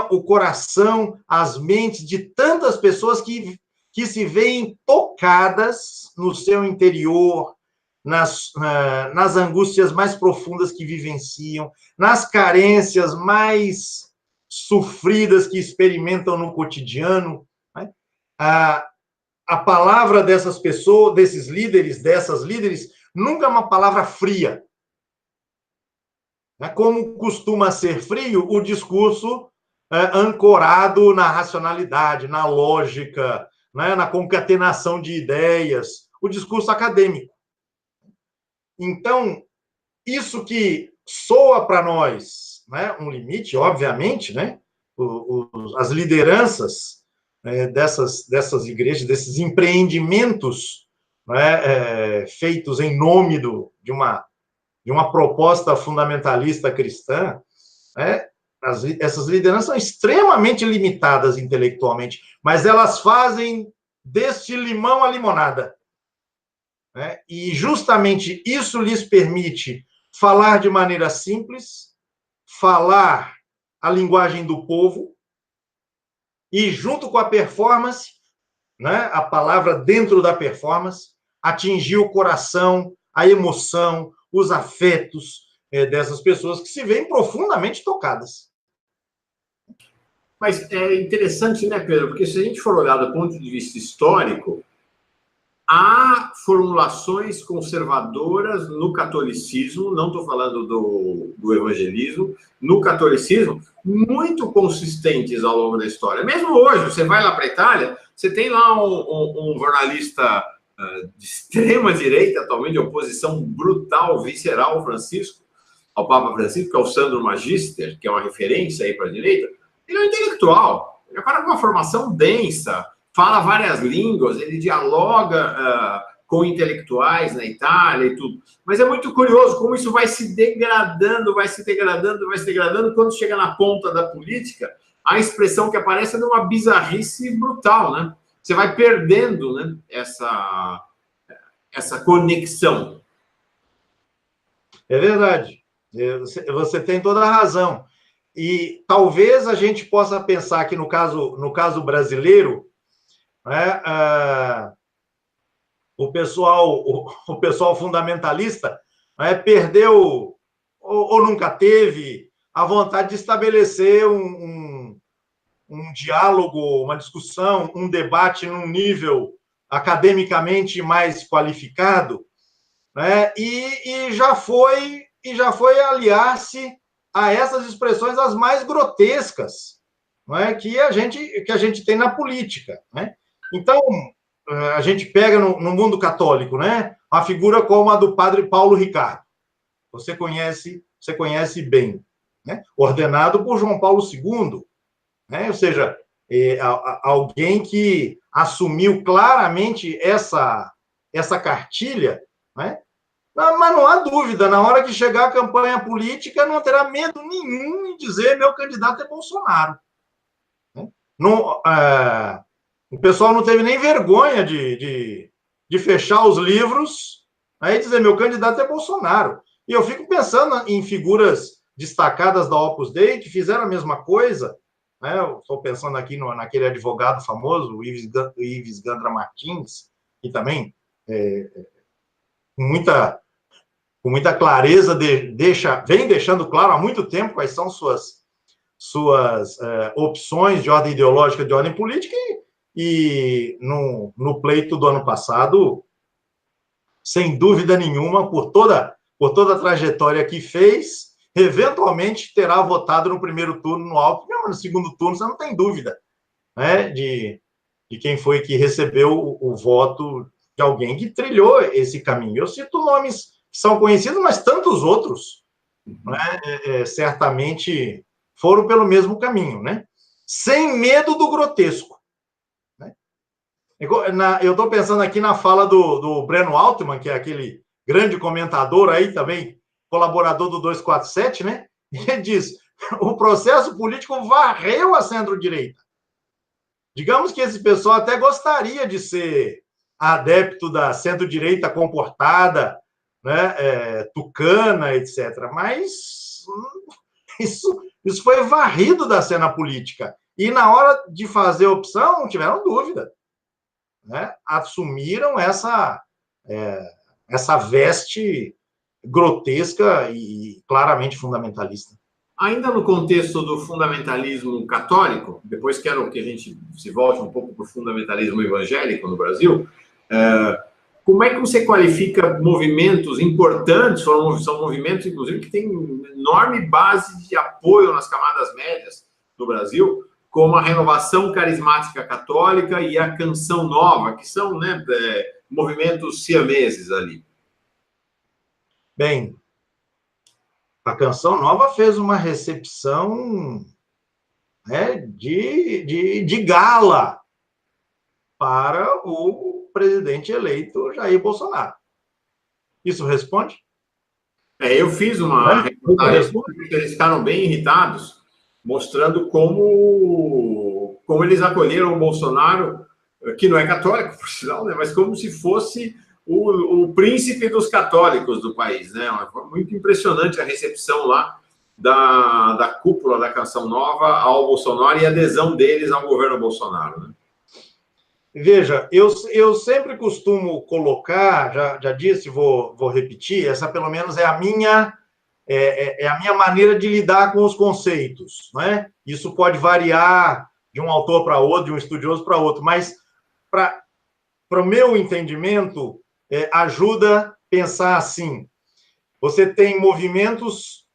o coração, as mentes de tantas pessoas que se veem tocadas no seu interior, nas angústias mais profundas que vivenciam, nas carências mais sofridas que experimentam no cotidiano. Né? A palavra dessas pessoas, desses líderes, dessas líderes, nunca é uma palavra fria. Como costuma ser frio o discurso ancorado na racionalidade, na lógica, né, na concatenação de ideias, o discurso acadêmico. Então, isso que soa para nós, né, um limite, obviamente, né, as lideranças dessas igrejas, desses empreendimentos, né, feitos em nome de uma proposta fundamentalista cristã, né? Essas lideranças são extremamente limitadas intelectualmente, mas elas fazem deste limão a limonada. Né? E justamente isso lhes permite falar de maneira simples, falar a linguagem do povo, e junto com a performance, né, a palavra dentro da performance, atingir o coração, a emoção, os afetos dessas pessoas que se veem profundamente tocadas. Mas é interessante, né, Pedro? Porque se a gente for olhar do ponto de vista histórico, há formulações conservadoras no catolicismo, não estou falando do evangelismo, no catolicismo, muito consistentes ao longo da história. Mesmo hoje, você vai lá para a Itália, você tem lá um jornalista de extrema direita, atualmente de oposição brutal, visceral, Francisco, ao Papa Francisco, que é o Sandro Magister, que é uma referência aí para a direita, ele é um intelectual, ele é um cara com uma formação densa, fala várias línguas, ele dialoga com intelectuais na Itália e tudo. Mas é muito curioso como isso vai se degradando, vai se degradando, vai se degradando, quando chega na ponta da política, a expressão que aparece é de uma bizarrice brutal, né? Você vai perdendo, né, essa conexão. É verdade. Você tem toda a razão. E talvez a gente possa pensar que no caso brasileiro, né, o pessoal fundamentalista, né, perdeu ou nunca teve a vontade de estabelecer um diálogo, uma discussão, um debate num nível academicamente mais qualificado, né, e já foi aliar-se a essas expressões as mais grotescas, não é, que a gente tem na política, né? Então, a gente pega no mundo católico, né, uma figura como a do padre Paulo Ricardo. Você conhece bem, né? Ordenado por João Paulo II, né? Ou seja, alguém que assumiu claramente essa cartilha, né? Mas não há dúvida, na hora que chegar a campanha política, não terá medo nenhum em dizer meu candidato é Bolsonaro. Não, o pessoal não teve nem vergonha de fechar os livros, aí dizer meu candidato é Bolsonaro. E eu fico pensando em figuras destacadas da Opus Dei que fizeram a mesma coisa, né? Eu estou pensando aqui naquele advogado famoso, o Ives Gandra Martins, que também, com muita clareza, vem deixando claro há muito tempo quais são suas opções de ordem ideológica, de ordem política, e no pleito do ano passado, sem dúvida nenhuma, por toda a trajetória que fez, eventualmente terá votado no primeiro turno no Alckmin, mas no segundo turno você não tem dúvida, né, de quem foi que recebeu o voto de alguém que trilhou esse caminho. Eu cito nomes que são conhecidos, mas tantos outros, né, certamente foram pelo mesmo caminho, né? Sem medo do grotesco. Né? Eu estou pensando aqui na fala do Breno Altman, que é aquele grande comentador aí também, colaborador do 247, né? Ele diz: o processo político varreu a centro-direita. Digamos que esse pessoal até gostaria de ser adepto da centro-direita comportada, né, tucana, etc. Mas isso foi varrido da cena política. E na hora de fazer a opção, não tiveram dúvida. Né? Assumiram essa veste grotesca e claramente fundamentalista. Ainda no contexto do fundamentalismo católico, depois quero que a gente se volte um pouco para o fundamentalismo evangélico no Brasil, como é que você qualifica movimentos importantes, são movimentos, inclusive, que têm enorme base de apoio nas camadas médias do Brasil, como a Renovação Carismática Católica e a Canção Nova, que são, né, movimentos siameses ali? Bem, a Canção Nova fez uma recepção, né, de gala para o presidente eleito Jair Bolsonaro. Isso responde? Eu fiz uma reportagem, eles ficaram bem irritados, mostrando como eles acolheram o Bolsonaro, que não é católico, por sinal, né, mas como se fosse o príncipe dos católicos do país, né? Foi muito impressionante a recepção lá da cúpula da Canção Nova ao Bolsonaro e a adesão deles ao governo Bolsonaro, né? Veja, eu sempre costumo colocar, já disse, vou repetir, essa pelo menos é a minha maneira de lidar com os conceitos, né? Isso pode variar de um autor para outro, de um estudioso para outro, mas para o meu entendimento, ajuda a pensar assim: você tem movimentos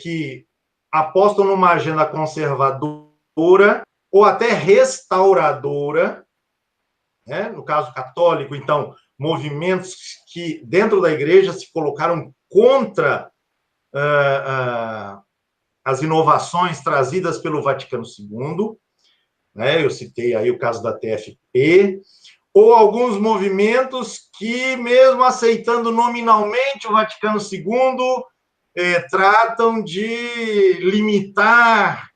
que apostam numa agenda conservadora ou até restauradora, né? No caso católico, então, movimentos que dentro da igreja se colocaram contra as inovações trazidas pelo Vaticano II, né? Eu citei aí o caso da TFP, ou alguns movimentos que, mesmo aceitando nominalmente o Vaticano II, tratam de limitar,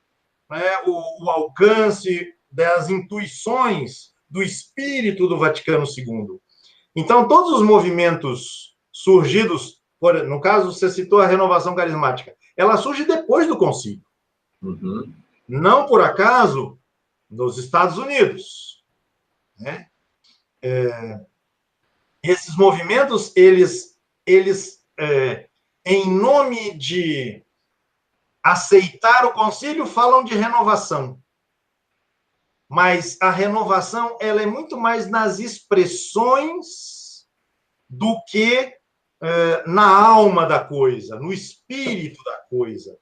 né, o alcance das intuições do espírito do Vaticano II. Então, todos os movimentos surgidos, no caso, você citou a renovação carismática, ela surge depois do concílio. Uhum. Não por acaso, nos Estados Unidos, né? Esses movimentos, eles em nome de aceitar o concílio, falam de renovação. Mas a renovação, ela é muito mais nas expressões do que na alma da coisa, no espírito da coisa.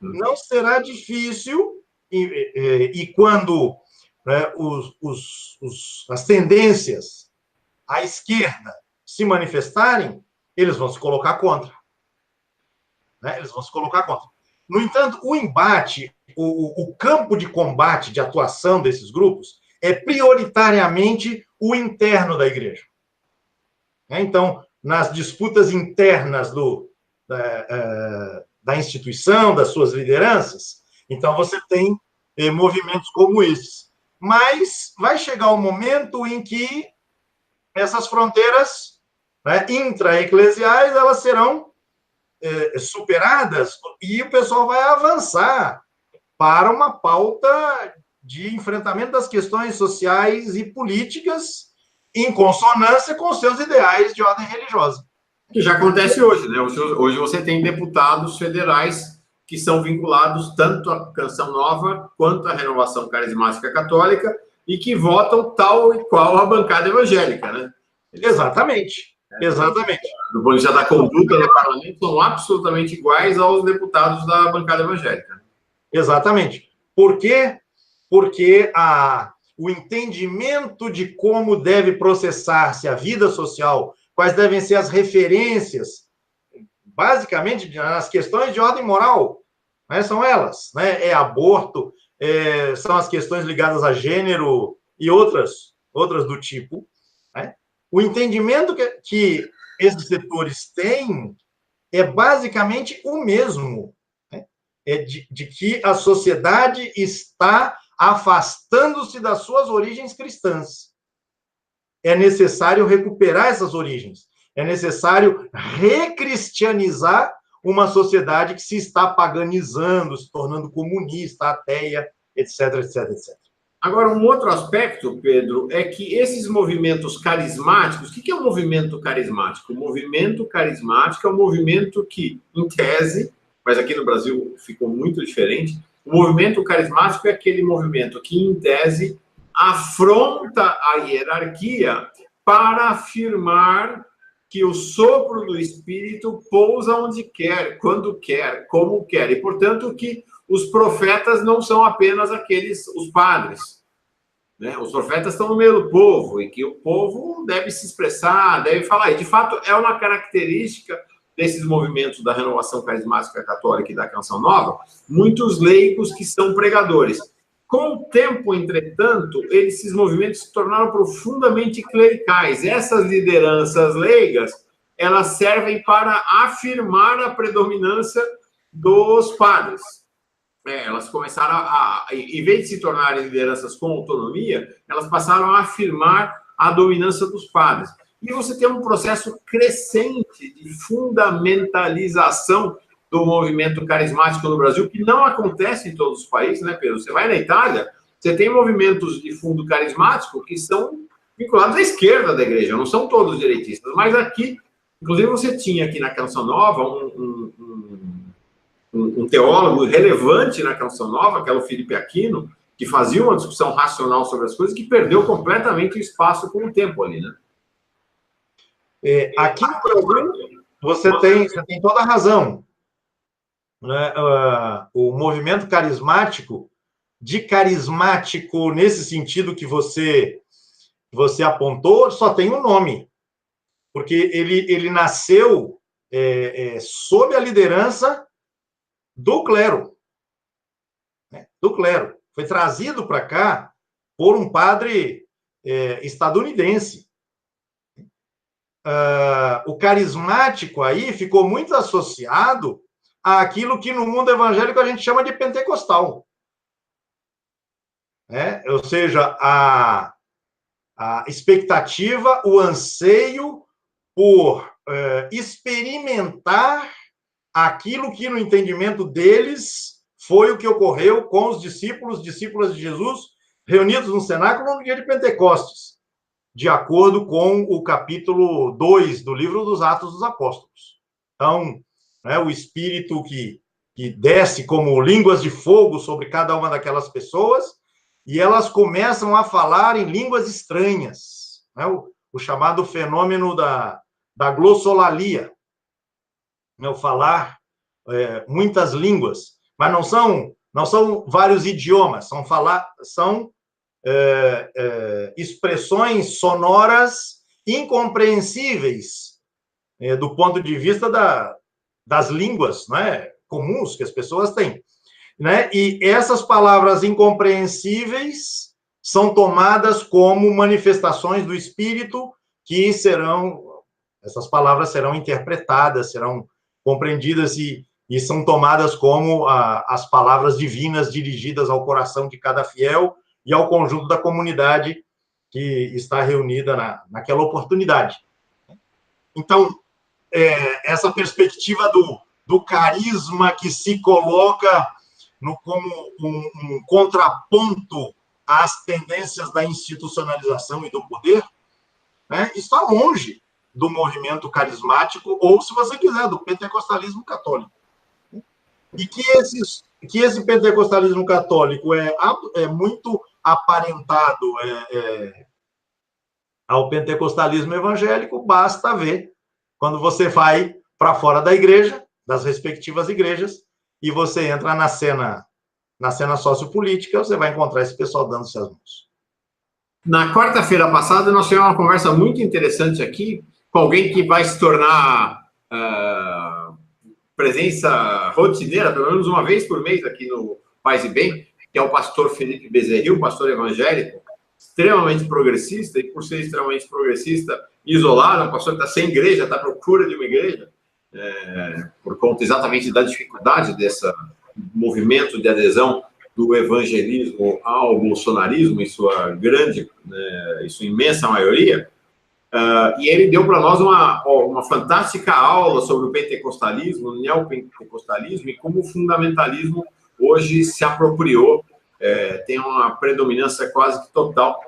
Não será difícil, e quando as tendências à esquerda se manifestarem, eles vão se colocar contra. Né? Eles vão se colocar contra. No entanto, o embate, o campo de combate, de atuação desses grupos, é prioritariamente o interno da igreja. Então, nas disputas internas da instituição, das suas lideranças, então você tem movimentos como esses. Mas vai chegar um momento em que essas fronteiras, né, intra-eclesiais, elas serão superadas e o pessoal vai avançar para uma pauta de enfrentamento das questões sociais e políticas em consonância com seus ideais de ordem religiosa. Que já acontece hoje, né? Hoje você tem deputados federais que são vinculados tanto à Canção Nova quanto à Renovação Carismática Católica e que votam tal e qual a bancada evangélica, né? Exatamente. Exatamente. Do ponto de vista da conduta no parlamento, são absolutamente iguais aos deputados da bancada evangélica. Exatamente. Por quê? Porque o entendimento de como deve processar-se a vida social, quais devem ser as referências, basicamente, nas questões de ordem moral, né, são elas, né? É aborto, são as questões ligadas a gênero e outras do tipo, né? O entendimento que esses setores têm é basicamente o mesmo, né? É de que a sociedade está afastando-se das suas origens cristãs. É necessário recuperar essas origens. É necessário recristianizar uma sociedade que se está paganizando, se tornando comunista, ateia, etc, etc, etc. Agora, um outro aspecto, Pedro, é que esses movimentos carismáticos, o que é um movimento carismático? O movimento carismático é um movimento que, em tese, mas aqui no Brasil ficou muito diferente, o movimento carismático é aquele movimento que, em tese, afronta a hierarquia para afirmar que o sopro do Espírito pousa onde quer, quando quer, como quer. E, portanto, que os profetas não são apenas os padres. Né? Os profetas estão no meio do povo e que o povo deve se expressar, deve falar. E, de fato, é uma característica desses movimentos da Renovação Carismática Católica e da Canção Nova, muitos leigos que são pregadores. Com o tempo, entretanto, esses movimentos se tornaram profundamente clericais. Essas lideranças leigas, elas servem para afirmar a predominância dos padres. Elas começaram em vez de se tornarem lideranças com autonomia, elas passaram a afirmar a dominância dos padres. E você tem um processo crescente de fundamentalização do movimento carismático no Brasil, que não acontece em todos os países, né, Pedro? Você vai na Itália, você tem movimentos de fundo carismático que são vinculados à esquerda da igreja, não são todos direitistas, mas aqui, inclusive você tinha aqui na Canção Nova um teólogo relevante na Canção Nova, que era o Felipe Aquino, que fazia uma discussão racional sobre as coisas, que perdeu completamente o espaço com o tempo ali, né? Aqui no Brasil, você tem toda a razão. Né? O movimento carismático, de carismático nesse sentido que você apontou, só tem um nome. Porque ele nasceu sob a liderança do clero. Né? Do clero. Foi trazido para cá por um padre estadunidense. O carismático aí ficou muito associado àquilo que no mundo evangélico a gente chama de pentecostal. Ou seja, a expectativa, o anseio por experimentar aquilo que, no entendimento deles, foi o que ocorreu com os discípulas de Jesus, reunidos no cenáculo no dia de Pentecostes, de acordo com o capítulo 2 do livro dos Atos dos Apóstolos. Então, o Espírito que desce como línguas de fogo sobre cada uma daquelas pessoas, e elas começam a falar em línguas estranhas, o chamado fenômeno da glossolalia, o falar muitas línguas, mas não são vários idiomas, são expressões sonoras incompreensíveis do ponto de vista das línguas, comuns que as pessoas têm. E essas palavras incompreensíveis são tomadas como manifestações do Espírito essas palavras serão interpretadas, serão compreendidas e são tomadas como as palavras divinas dirigidas ao coração de cada fiel e ao conjunto da comunidade que está reunida naquela oportunidade. Então, essa perspectiva do carisma que se coloca como um contraponto às tendências da institucionalização e do poder, está longe do movimento carismático, ou, se você quiser, do pentecostalismo católico. E que esse pentecostalismo católico é muito aparentado ao pentecostalismo evangélico, basta ver quando você vai para fora da igreja, das respectivas igrejas, e você entra na cena sociopolítica, você vai encontrar esse pessoal dando-se as mãos. Na quarta-feira passada, nós tivemos uma conversa muito interessante aqui com alguém que vai se tornar presença rotineira, pelo menos uma vez por mês aqui no Paz e Bem, que é o pastor Felipe Bezerril, pastor evangélico, extremamente progressista, e por ser extremamente progressista, isolado, um pastor que está sem igreja, está à procura de uma igreja, por conta exatamente da dificuldade desse movimento de adesão do evangelismo ao bolsonarismo, em sua imensa maioria, e ele deu para nós uma fantástica aula sobre o pentecostalismo, o neopentecostalismo, e como o fundamentalismo hoje se apropriou, tem uma predominância quase que total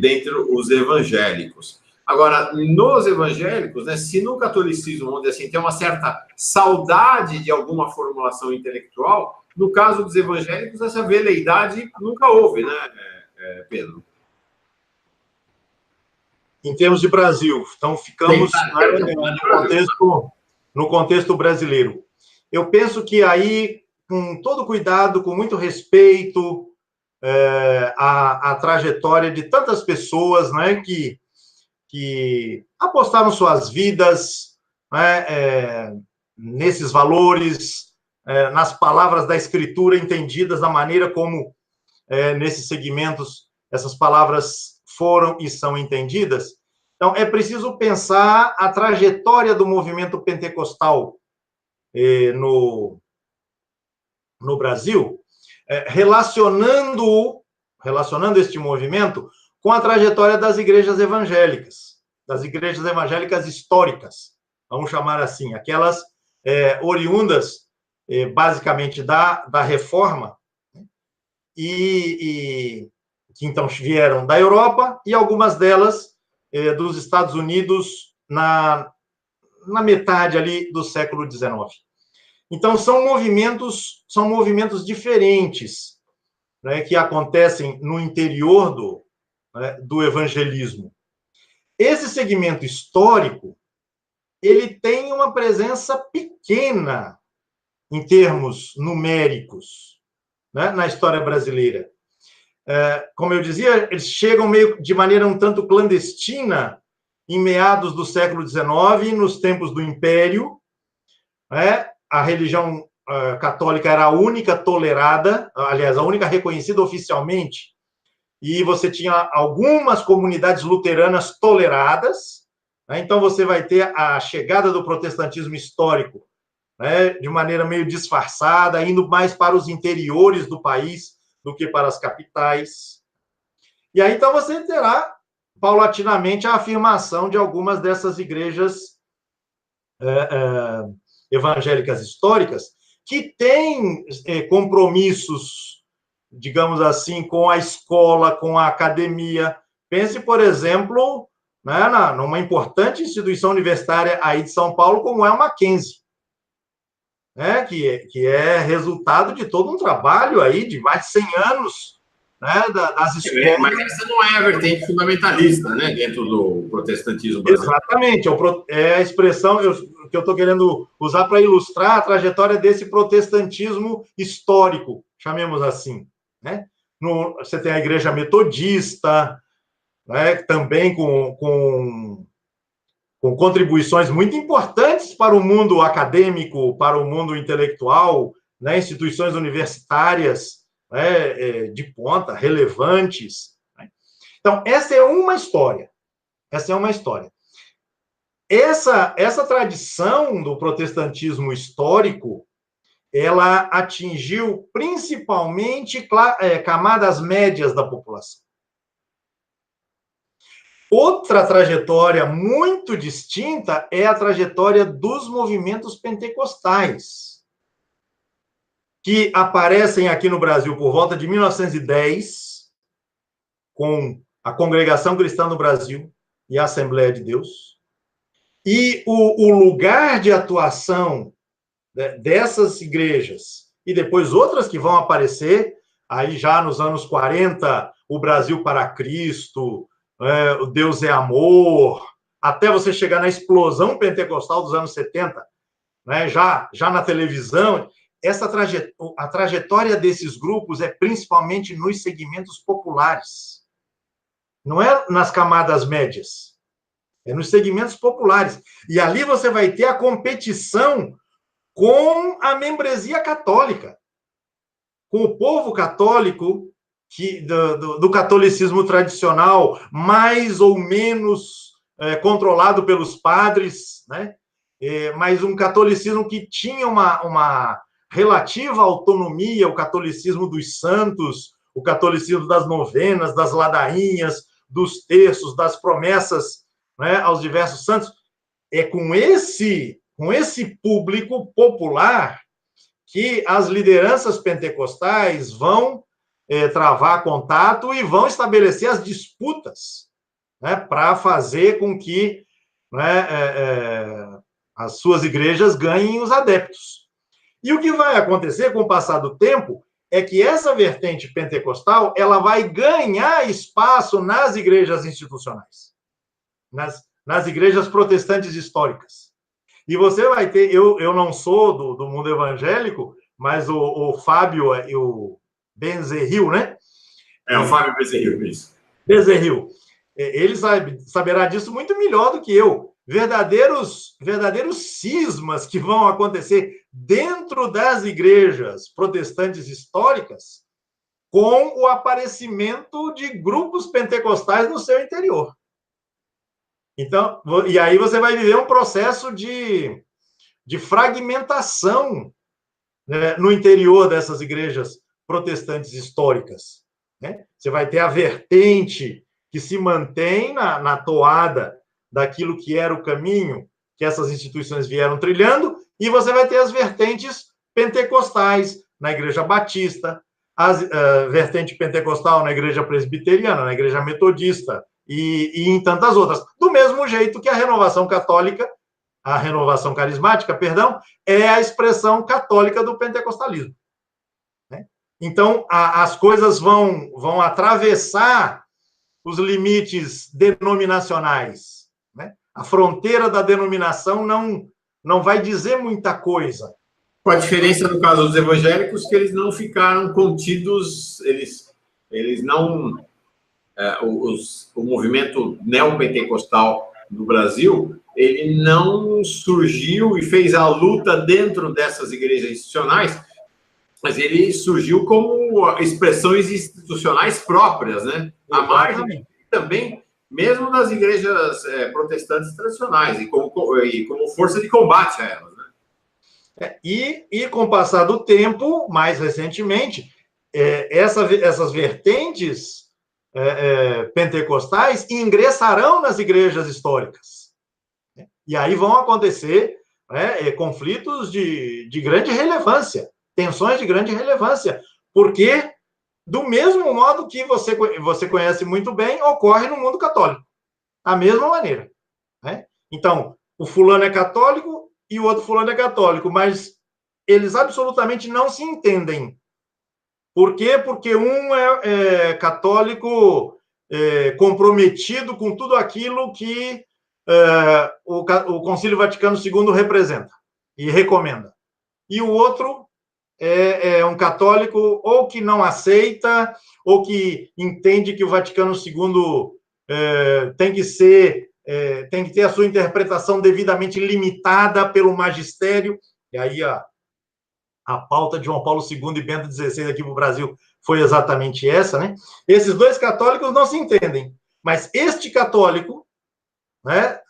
dentre os evangélicos. Agora, nos evangélicos, se no catolicismo, vamos dizer assim, tem uma certa saudade de alguma formulação intelectual, no caso dos evangélicos, essa veleidade nunca houve, Pedro? Em termos de Brasil, então ficamos no contexto brasileiro. Eu penso que aí, com todo cuidado, com muito respeito à trajetória de tantas pessoas que apostaram suas vidas nesses valores, nas palavras da Escritura entendidas da maneira como, nesses segmentos, essas palavras foram e são entendidas. Então, é preciso pensar a trajetória do movimento pentecostal no Brasil, relacionando este movimento com a trajetória das igrejas evangélicas históricas, vamos chamar assim, aquelas oriundas, basicamente, da Reforma, e que então vieram da Europa, e algumas delas dos Estados Unidos na metade ali do século XIX. Então, são movimentos diferentes, que acontecem no interior do evangelismo. Esse segmento histórico, ele tem uma presença pequena em termos numéricos, na história brasileira. Como eu dizia, eles chegam meio de maneira um tanto clandestina em meados do século XIX, nos tempos do Império, né? A religião católica era a única tolerada, aliás, a única reconhecida oficialmente, e você tinha algumas comunidades luteranas toleradas, né? Então você vai ter a chegada do protestantismo histórico, né, de maneira meio disfarçada, indo mais para os interiores do país do que para as capitais. E aí, então, você terá, paulatinamente, a afirmação de algumas dessas igrejas evangélicas históricas, que têm compromissos, digamos assim, com a escola, com a academia. Pense, por exemplo, né, numa importante instituição universitária aí de São Paulo, como é a Mackenzie, né, que é resultado de todo um trabalho aí de mais de 100 anos, né, das escolas. Mas essa não é a vertente fundamentalista, né, dentro do protestantismo brasileiro. Exatamente, é a expressão que eu estou querendo usar para ilustrar a trajetória desse protestantismo histórico, chamemos assim, né? Você tem a igreja metodista, né, também com contribuições muito importantes para o mundo acadêmico, para o mundo intelectual, né, instituições universitárias, né, de ponta, relevantes. Né? Então, essa é uma história. Essa é uma história. Essa tradição do protestantismo histórico, ela atingiu principalmente camadas médias da população. Outra trajetória muito distinta é a trajetória dos movimentos pentecostais, que aparecem aqui no Brasil por volta de 1910, com a Congregação Cristã do Brasil e a Assembleia de Deus. E o lugar de atuação dessas igrejas, e depois outras que vão aparecer, aí já nos anos 40, o Brasil para Cristo, o Deus é amor, até você chegar na explosão pentecostal dos anos 70, né, já na televisão, a trajetória desses grupos é principalmente nos segmentos populares, não é nas camadas médias, é nos segmentos populares. E ali você vai ter a competição com a membresia católica, com o povo católico, do catolicismo tradicional, mais ou menos controlado pelos padres, né? Mas um catolicismo que tinha uma relativa autonomia, o catolicismo dos santos, o catolicismo das novenas, das ladainhas, dos terços, das promessas, né, aos diversos santos. É com esse público popular que as lideranças pentecostais vão travar contato e vão estabelecer as disputas, né, para fazer com que, né, as suas igrejas ganhem os adeptos. E o que vai acontecer com o passar do tempo é que essa vertente pentecostal ela vai ganhar espaço nas igrejas institucionais, nas igrejas protestantes históricas. E você vai ter, eu não sou do mundo evangélico, mas o Fábio e o Benzerril, né? O Fábio Benzerril, isso. Benzerril. Ele saberá disso muito melhor do que eu. Verdadeiros cismas que vão acontecer dentro das igrejas protestantes históricas com o aparecimento de grupos pentecostais no seu interior. Então, e aí você vai viver um processo de fragmentação, né, no interior dessas igrejas protestantes históricas. Né? Você vai ter a vertente que se mantém na toada daquilo que era o caminho que essas instituições vieram trilhando, e você vai ter as vertentes pentecostais na Igreja Batista, a vertente pentecostal na Igreja Presbiteriana, na Igreja Metodista, e em tantas outras. Do mesmo jeito que a renovação carismática, perdão, é a expressão católica do pentecostalismo. Né? Então, as coisas vão atravessar os limites denominacionais. Né? A fronteira da denominação não vai dizer muita coisa. Com a diferença, no caso dos evangélicos, que eles não ficaram contidos, eles não... o movimento neopentecostal no Brasil, ele não surgiu e fez a luta dentro dessas igrejas institucionais, mas ele surgiu como expressões institucionais próprias, né? À margem também, mesmo das igrejas protestantes tradicionais, e como força de combate a elas, né? E com o passar do tempo, mais recentemente, essas vertentes pentecostais ingressarão nas igrejas históricas. E aí vão acontecer conflitos de grande relevância, tensões de grande relevância, porque, do mesmo modo que você conhece muito bem, ocorre no mundo católico. Da mesma maneira. Né? Então, o fulano é católico e o outro fulano é católico, mas eles absolutamente não se entendem. Por quê? Porque um é católico comprometido com tudo aquilo que o Concílio Vaticano II representa e recomenda. E o outro é um católico ou que não aceita, ou que entende que o Vaticano II tem que ter a sua interpretação devidamente limitada pelo magistério. E aí a pauta de João Paulo II e Bento XVI aqui para o Brasil foi exatamente essa, né? Esses dois católicos não se entendem, mas este católico, né,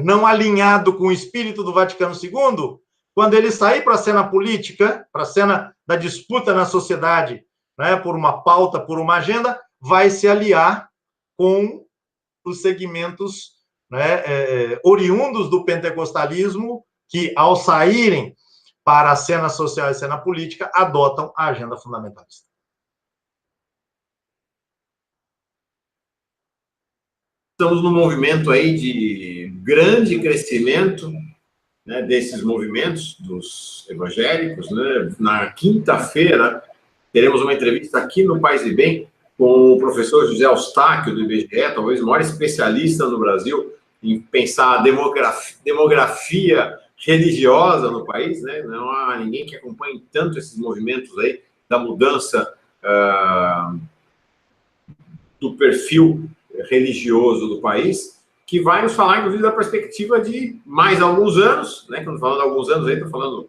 não alinhado com o espírito do Vaticano II, quando ele sair para a cena política, para a cena da disputa na sociedade, né, por uma pauta, por uma agenda, vai se aliar com os segmentos, né, oriundos do pentecostalismo, que, ao saírem para a cena social e cena política, adotam a agenda fundamentalista. Estamos num movimento aí de grande crescimento, né, desses movimentos dos evangélicos, né? Na quinta-feira, teremos uma entrevista aqui no Paz e Bem com o professor José Eustáquio, do IBGE, talvez o maior especialista no Brasil em pensar a demografia religiosa no país, né? Não há ninguém que acompanhe tanto esses movimentos aí da mudança do perfil religioso do país, que vai nos falar, inclusive, da perspectiva de mais alguns anos, né? Quando falando de alguns anos aí, estou falando,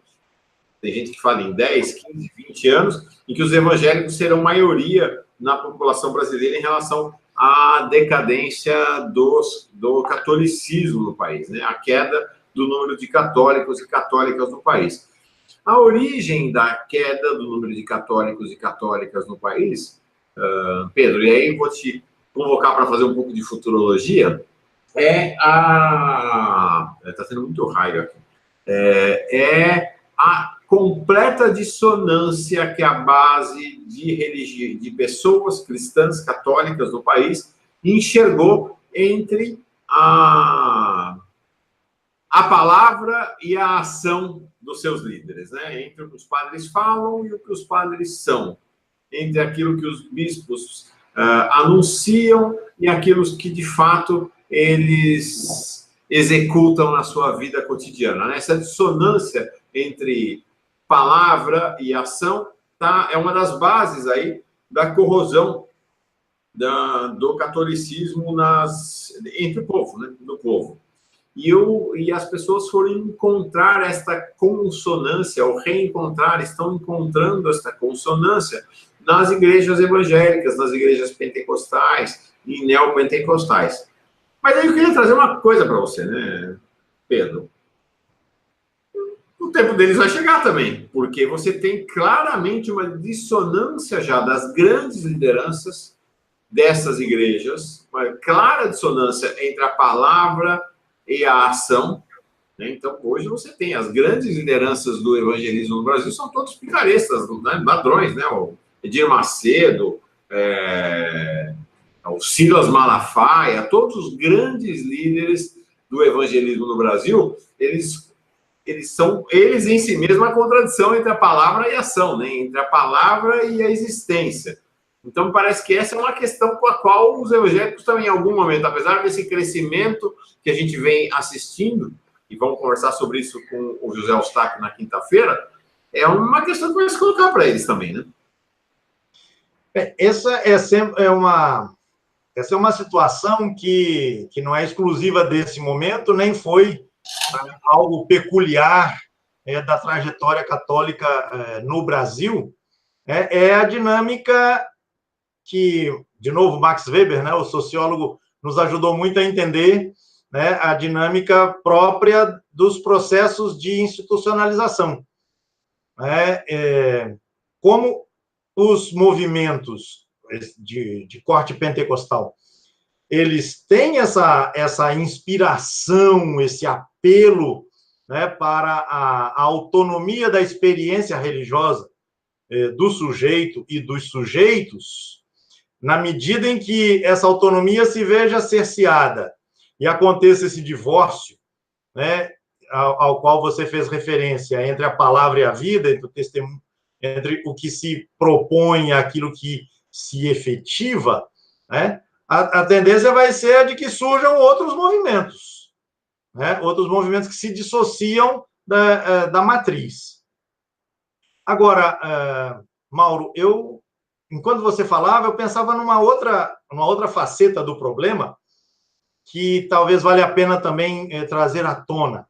tem gente que fala em 10, 15, 20 anos, em que os evangélicos serão maioria na população brasileira em relação à decadência do catolicismo no país, né? A queda do número de católicos e católicas no país. A origem da queda do número de católicos e católicas no país, Pedro, e aí vou te convocar para fazer um pouco de futurologia, está tendo muito raio aqui, a completa dissonância que a base de pessoas cristãs católicas do país enxergou entre a palavra e a ação dos seus líderes, né? Entre o que os padres falam e o que os padres são, entre aquilo que os bispos anunciam e aquilo que, de fato, eles executam na sua vida cotidiana, né? Essa dissonância entre palavra e ação é uma das bases aí da corrosão do catolicismo entre o povo, né? Do povo. E as pessoas foram encontrar esta consonância, ou estão encontrando esta consonância nas igrejas evangélicas, nas igrejas pentecostais e neopentecostais. Mas aí eu queria trazer uma coisa para você, né, Pedro? O tempo deles vai chegar também, porque você tem claramente uma dissonância já das grandes lideranças dessas igrejas, uma clara dissonância entre a palavra e a ação, né? Então, hoje você tem as grandes lideranças do evangelismo no Brasil, são todos picarestas, né? Ladrões, né? O Edir Macedo, o Silas Malafaia, todos os grandes líderes do evangelismo no Brasil, eles são, eles em si mesmos, a contradição entre a palavra e a ação, né? Entre a palavra e a existência. Então, parece que essa é uma questão com a qual os evangélicos também, em algum momento, apesar desse crescimento que a gente vem assistindo, e vamos conversar sobre isso com o José Eustáquio na quinta-feira, é uma questão que vai se colocar para eles também, né? Essa é sempre uma Essa é uma situação que não é exclusiva desse momento, nem foi algo peculiar da trajetória católica no Brasil. É a dinâmica que, de novo, Max Weber, né, o sociólogo, nos ajudou muito a entender, né, a dinâmica própria dos processos de institucionalização. Como os movimentos de corte pentecostal, eles têm essa inspiração, esse apelo, né, para a autonomia da experiência religiosa do sujeito e dos sujeitos, na medida em que essa autonomia se veja cerceada e aconteça esse divórcio, né, ao qual você fez referência, entre a palavra e a vida, entre o testemunho, entre o que se propõe e aquilo que se efetiva, né, a tendência vai ser a de que surjam outros movimentos, né, outros movimentos que se dissociam da matriz. Agora, Mauro, enquanto você falava, eu pensava numa outra faceta do problema que talvez valha a pena também trazer à tona.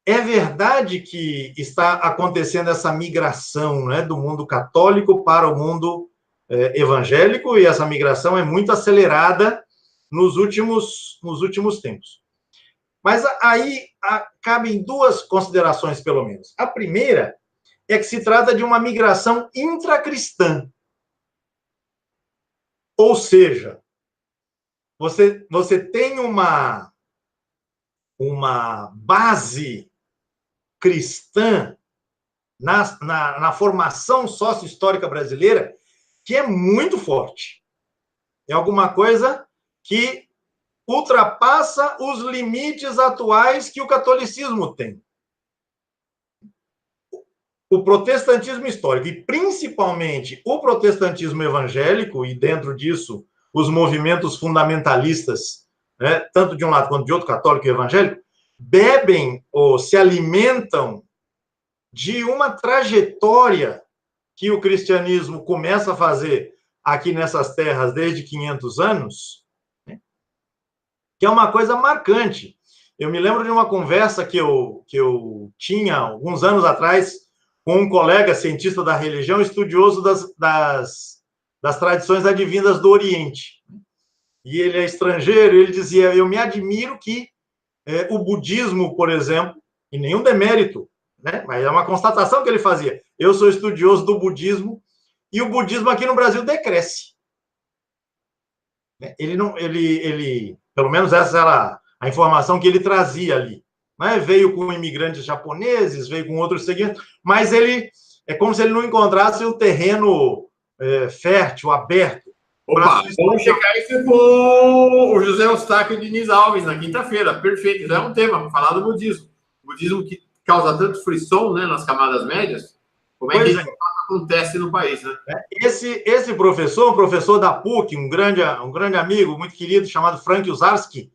É verdade que está acontecendo essa migração, né, do mundo católico para o mundo evangélico, e essa migração é muito acelerada nos últimos tempos. Mas aí cabem duas considerações, pelo menos. A primeira é que se trata de uma migração intracristã. Ou seja, você tem uma base cristã na formação sócio-histórica brasileira que é muito forte. É alguma coisa que ultrapassa os limites atuais que o catolicismo tem. O protestantismo histórico, e principalmente o protestantismo evangélico, e dentro disso os movimentos fundamentalistas, né, tanto de um lado quanto de outro, católico e evangélico, bebem ou se alimentam de uma trajetória que o cristianismo começa a fazer aqui nessas terras desde 500 anos, né, que é uma coisa marcante. Eu me lembro de uma conversa que eu tinha alguns anos atrás com um colega cientista da religião, estudioso das tradições adivindas do Oriente. E ele é estrangeiro, e ele dizia, eu me admiro que o budismo, por exemplo, e nenhum demérito, né? Mas é uma constatação que ele fazia. Eu sou estudioso do budismo, e o budismo aqui no Brasil decresce. Ele pelo menos essa era a informação que ele trazia ali. Né? Veio com imigrantes japoneses, veio com outros segmentos, mas é como se ele não encontrasse o terreno fértil, aberto. Opa, vamos checar isso com o José Eustáquio Diniz Alves na quinta-feira. Perfeito, isso é um tema para falar do budismo. O budismo que causa tanto frisson, né, nas camadas médias. Como é que isso acontece no país, né? Esse professor, um professor da PUC, um grande amigo, muito querido, chamado Frank Uzarski,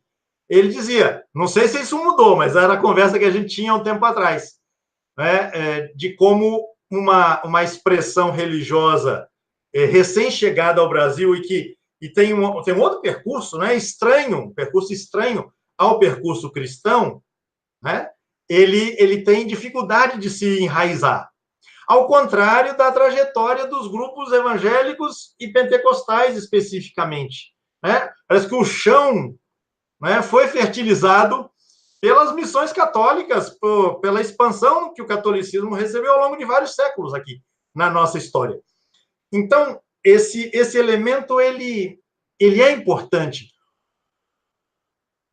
ele dizia, não sei se isso mudou, mas era a conversa que a gente tinha há um tempo atrás, né, de como uma expressão religiosa recém-chegada ao Brasil e tem um outro percurso, né, estranho, um percurso estranho ao percurso cristão, né, ele tem dificuldade de se enraizar. Ao contrário da trajetória dos grupos evangélicos e pentecostais, especificamente. Né? Parece que o chão, né, foi fertilizado pelas missões católicas, pela expansão que o catolicismo recebeu ao longo de vários séculos aqui na nossa história. Então, esse elemento, ele é importante.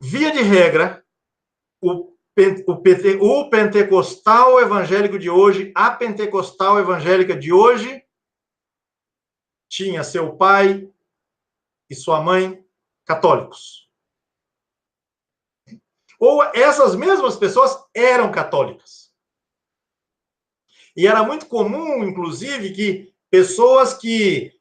Via de regra, o pentecostal evangélico de hoje, a pentecostal evangélica de hoje, tinha seu pai e sua mãe católicos. Ou essas mesmas pessoas eram católicas. E era muito comum, inclusive, que pessoas que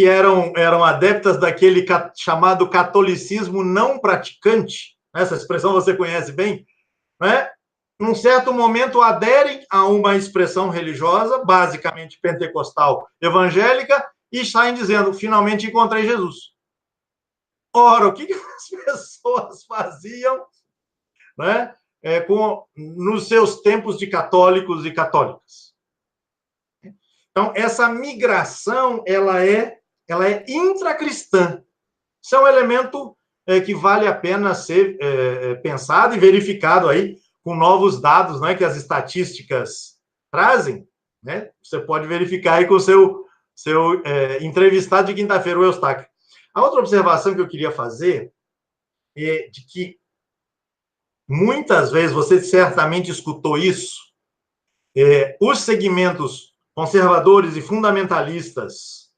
eram adeptas daquele chamado catolicismo não praticante, essa expressão você conhece bem, né? Num certo momento aderem a uma expressão religiosa, basicamente pentecostal evangélica, e saem dizendo, finalmente encontrei Jesus. Ora, o que as pessoas faziam, né, nos seus tempos de católicos e católicas? Então, essa migração, ela é intracristã. Isso é um elemento que vale a pena ser pensado e verificado aí com novos dados, né, que as estatísticas trazem, né? Você pode verificar aí com o seu entrevistado de quinta-feira, o Eustáquio. A outra observação que eu queria fazer é de que muitas vezes, você certamente escutou isso, os segmentos conservadores e fundamentalistas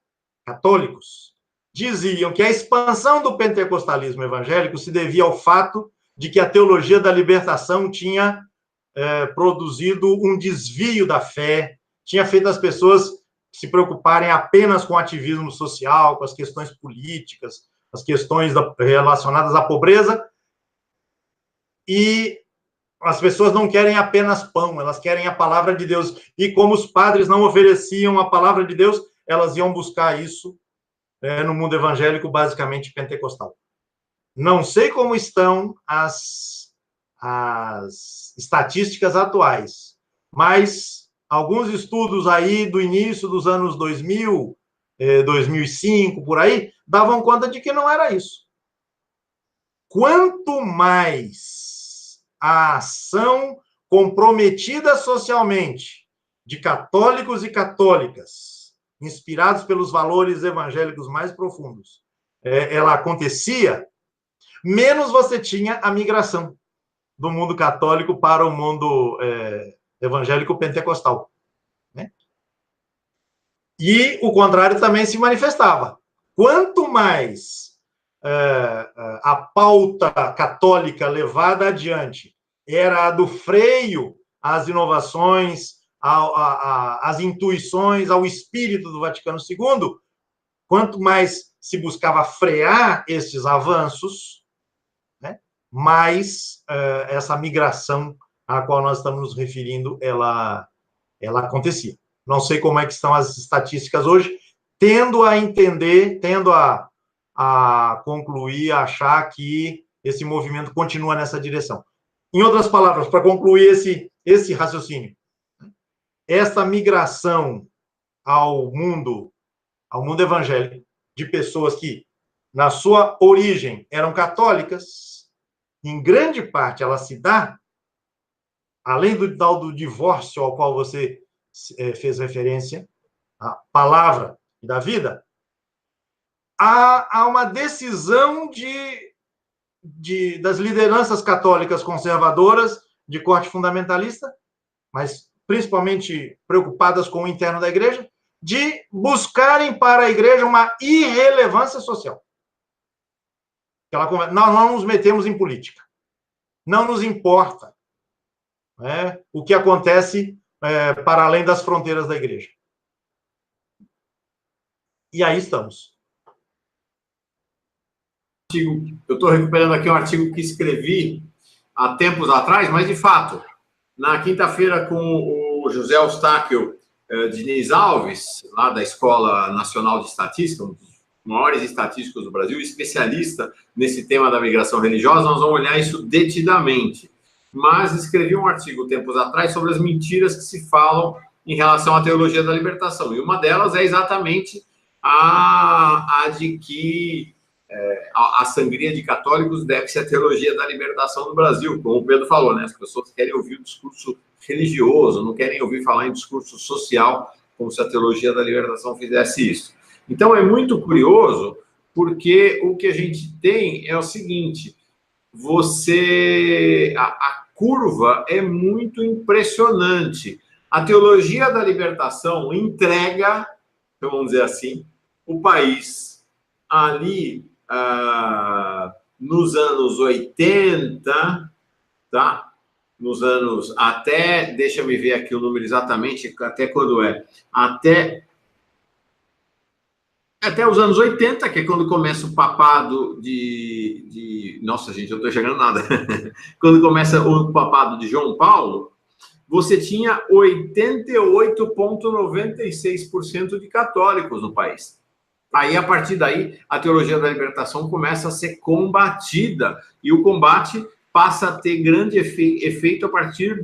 católicos diziam que a expansão do pentecostalismo evangélico se devia ao fato de que a teologia da libertação tinha produzido um desvio da fé, tinha feito as pessoas se preocuparem apenas com o ativismo social, com as questões políticas, as questões relacionadas à pobreza, e as pessoas não querem apenas pão, elas querem a palavra de Deus. E como os padres não ofereciam a palavra de Deus, elas iam buscar isso no mundo evangélico, basicamente pentecostal. Não sei como estão as estatísticas atuais, mas alguns estudos aí do início dos anos 2000, 2005, por aí, davam conta de que não era isso. Quanto mais a ação comprometida socialmente de católicos e católicas, inspirados pelos valores evangélicos mais profundos, ela acontecia, menos você tinha a migração do mundo católico para o mundo evangélico pentecostal, né? E o contrário também se manifestava. Quanto mais a pauta católica levada adiante era a do freio às inovações, às intuições, ao espírito do Vaticano II, quanto mais se buscava frear esses avanços, né, mais essa migração à qual nós estamos nos referindo, ela acontecia. Não sei como é que estão as estatísticas hoje, tendo a entender, tendo a concluir, a achar que esse movimento continua nessa direção. Em outras palavras, para concluir esse raciocínio, essa migração ao mundo evangélico de pessoas que, na sua origem, eram católicas, em grande parte ela se dá, além do tal do divórcio ao qual você fez referência, a palavra da vida, há uma decisão das lideranças católicas conservadoras de corte fundamentalista, mas principalmente preocupadas com o interno da igreja, de buscarem para a igreja uma irrelevância social. Nós não nos metemos em política. Não nos importa, né, o que acontece para além das fronteiras da igreja. E aí estamos. Eu estou recuperando aqui um artigo que escrevi há tempos atrás, mas, de fato, na quinta-feira com o José Eustáquio Diniz Alves, lá da Escola Nacional de Estatística, um dos maiores estatísticos do Brasil, especialista nesse tema da migração religiosa, nós vamos olhar isso detidamente. Mas escrevi um artigo tempos atrás sobre as mentiras que se falam em relação à teologia da libertação. E uma delas é exatamente a de que a sangria de católicos deve-se à teologia da libertação no Brasil, como o Pedro falou, né? As pessoas querem ouvir o discurso religioso, não querem ouvir falar em discurso social, como se a teologia da libertação fizesse isso. Então, é muito curioso, porque o que a gente tem é o seguinte, a curva é muito impressionante. A teologia da libertação entrega, vamos dizer assim, o país ali nos anos 80, tá? Nos anos até, deixa-me ver aqui o número exatamente, até quando é? Até os anos 80, que é quando começa o papado nossa, gente, eu não estou chegando nada. Quando começa o papado de João Paulo, você tinha 88,96% de católicos no país. Aí, a partir daí, a teologia da libertação começa a ser combatida, e o combate passa a ter grande efeito a partir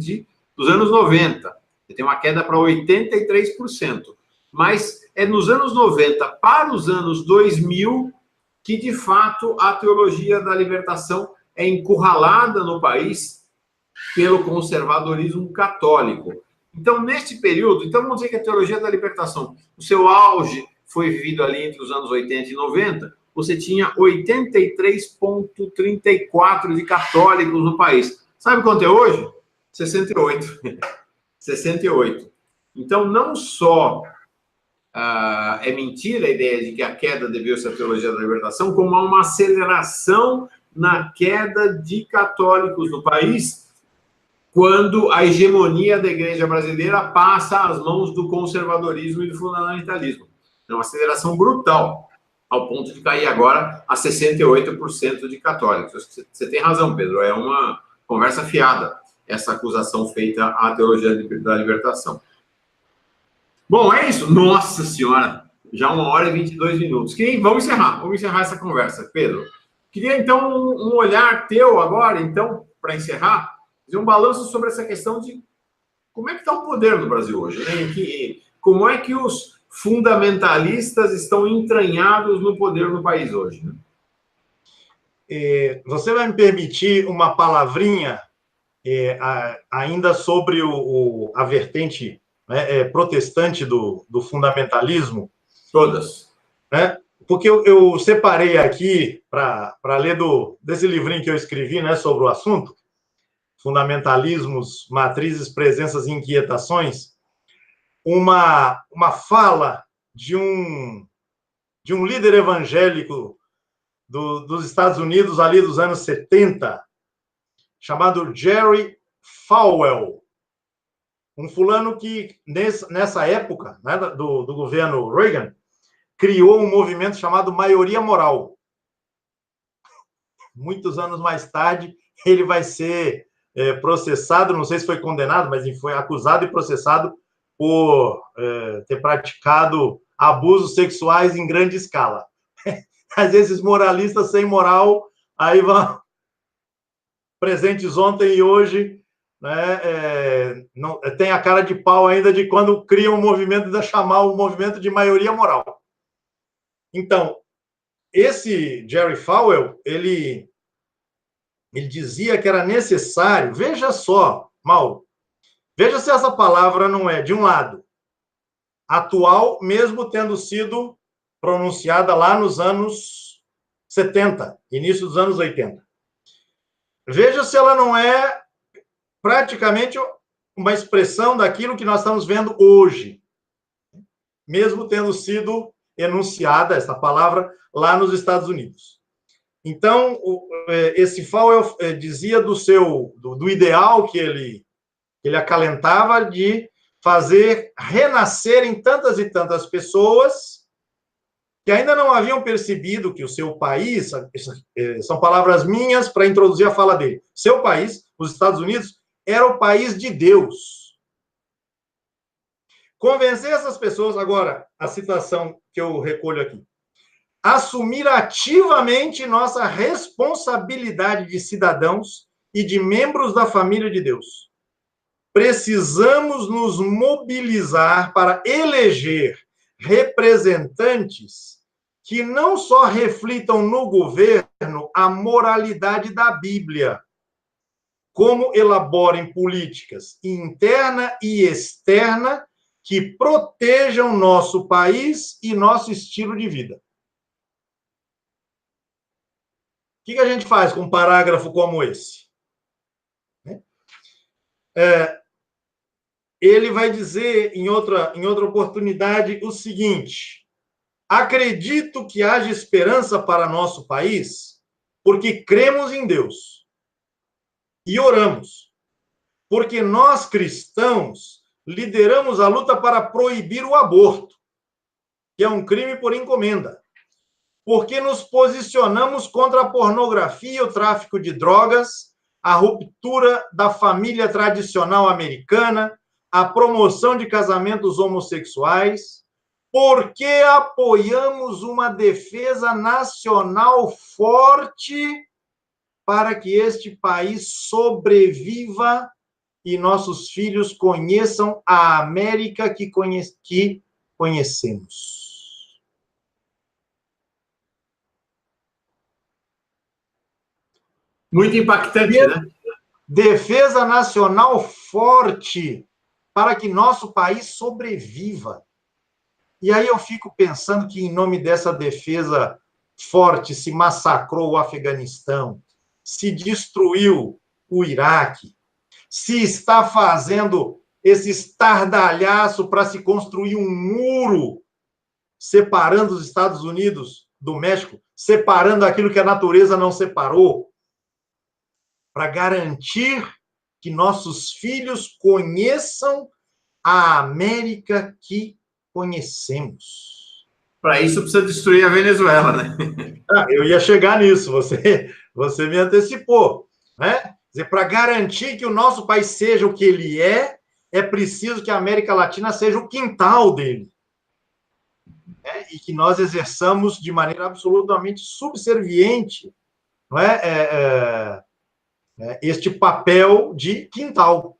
dos anos 90. Tem uma queda para 83%. Mas é nos anos 90 para os anos 2000 que, de fato, a teologia da libertação é encurralada no país pelo conservadorismo católico. Então, neste período, vamos dizer que a teologia da libertação, o seu auge foi vivido ali entre os anos 80 e 90, você tinha 83,34% de católicos no país. Sabe quanto é hoje? 68. 68. Então, não só é mentira a ideia de que a queda deveu-se à teologia da libertação, como há uma aceleração na queda de católicos no país, quando a hegemonia da igreja brasileira passa às mãos do conservadorismo e do fundamentalismo. É uma aceleração brutal, ao ponto de cair agora a 68% de católicos. Você tem razão, Pedro, é uma conversa fiada essa acusação feita à teologia da libertação. Bom, é isso. Nossa Senhora, já 1h22. Vamos encerrar essa conversa, Pedro. Queria, então, um olhar teu agora, então, para encerrar, fazer um balanço sobre essa questão de como é que está o poder no Brasil hoje, né? Como é que os fundamentalistas estão entranhados no poder no país hoje, né? Você vai me permitir uma palavrinha ainda sobre a vertente, né, protestante do fundamentalismo? Todas. Né? Porque eu separei aqui, para ler desse livrinho que eu escrevi, né, sobre o assunto, Fundamentalismos, Matrizes, Presenças e Inquietações, uma fala de um líder evangélico dos Estados Unidos, ali dos anos 70, chamado Jerry Falwell, um fulano que, nessa época, né, do governo Reagan, criou um movimento chamado Maioria Moral. Muitos anos mais tarde, ele vai ser processado, não sei se foi condenado, mas foi acusado e processado por ter praticado abusos sexuais em grande escala. Às vezes, moralistas sem moral, aí vão presentes ontem e hoje, né, não, tem a cara de pau ainda de quando criam um movimento, ainda chamar o movimento de maioria moral. Então, esse Jerry Falwell, ele dizia que era necessário, veja só, Mauro, veja se essa palavra não é, de um lado, atual, mesmo tendo sido pronunciada lá nos anos 70, início dos anos 80. Veja se ela não é praticamente uma expressão daquilo que nós estamos vendo hoje, mesmo tendo sido enunciada essa palavra lá nos Estados Unidos. Então, esse Falwell dizia do ideal que ele acalentava de fazer renascerem tantas e tantas pessoas que ainda não haviam percebido que o seu país, são palavras minhas para introduzir a fala dele, seu país, os Estados Unidos, era o país de Deus. Convencer essas pessoas, agora, a citação que eu recolho aqui, assumir ativamente nossa responsabilidade de cidadãos e de membros da família de Deus. Precisamos nos mobilizar para eleger representantes que não só reflitam no governo a moralidade da Bíblia, como elaborem políticas interna e externa que protejam nosso país e nosso estilo de vida. O que a gente faz com um parágrafo como esse? Ele vai dizer, em outra oportunidade, o seguinte: acredito que haja esperança para nosso país, porque cremos em Deus e oramos, porque nós, cristãos, lideramos a luta para proibir o aborto, que é um crime por encomenda, porque nos posicionamos contra a pornografia, o tráfico de drogas, a ruptura da família tradicional americana, a promoção de casamentos homossexuais, Por que apoiamos uma defesa nacional forte para que este país sobreviva e nossos filhos conheçam a América que conhecemos? Muito impactante, né? Defesa nacional forte para que nosso país sobreviva. E aí eu fico pensando que, em nome dessa defesa forte, se massacrou o Afeganistão, se destruiu o Iraque, se está fazendo esse estardalhaço para se construir um muro separando os Estados Unidos do México, separando aquilo que a natureza não separou, para garantir que nossos filhos conheçam a América que conhecemos. Para isso precisa destruir a Venezuela, né? Eu ia chegar nisso, você me antecipou, né? Para garantir que o nosso país seja o que ele é preciso que a América Latina seja o quintal dele. Né? E que nós exerçamos de maneira absolutamente subserviente, não é? Este papel de quintal.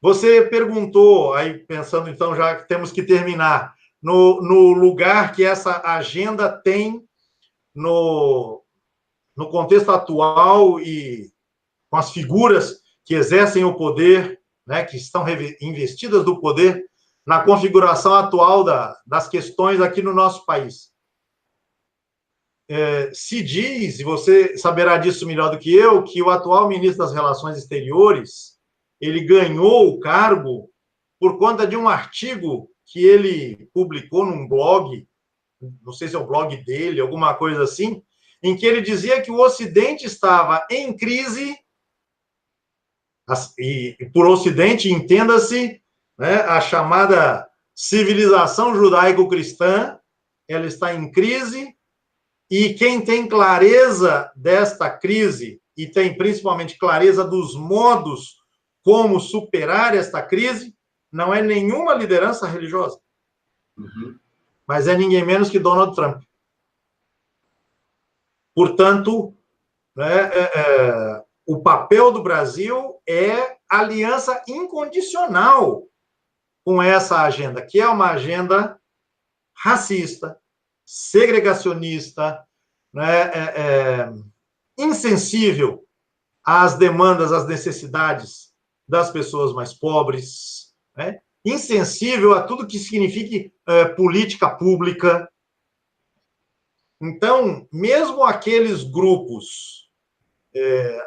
Você perguntou, aí pensando então, já que temos que terminar, no lugar que essa agenda tem no contexto atual e com as figuras que exercem o poder, né, que estão investidas do poder, na configuração atual das questões aqui no nosso país. Se diz, e você saberá disso melhor do que eu, que o atual ministro das Relações Exteriores, ele ganhou o cargo por conta de um artigo que ele publicou num blog, não sei se é o blog dele, alguma coisa assim, em que ele dizia que o Ocidente estava em crise, e por Ocidente entenda-se, né, a chamada civilização judaico-cristã, ela está em crise, e quem tem clareza desta crise, e tem principalmente clareza dos modos como superar esta crise, não é nenhuma liderança religiosa, mas é ninguém menos que Donald Trump. Portanto, né, o papel do Brasil é aliança incondicional com essa agenda, que é uma agenda racista, segregacionista, né, insensível às demandas, às necessidades das pessoas mais pobres, né, insensível a tudo que signifique política pública. Então, mesmo aqueles grupos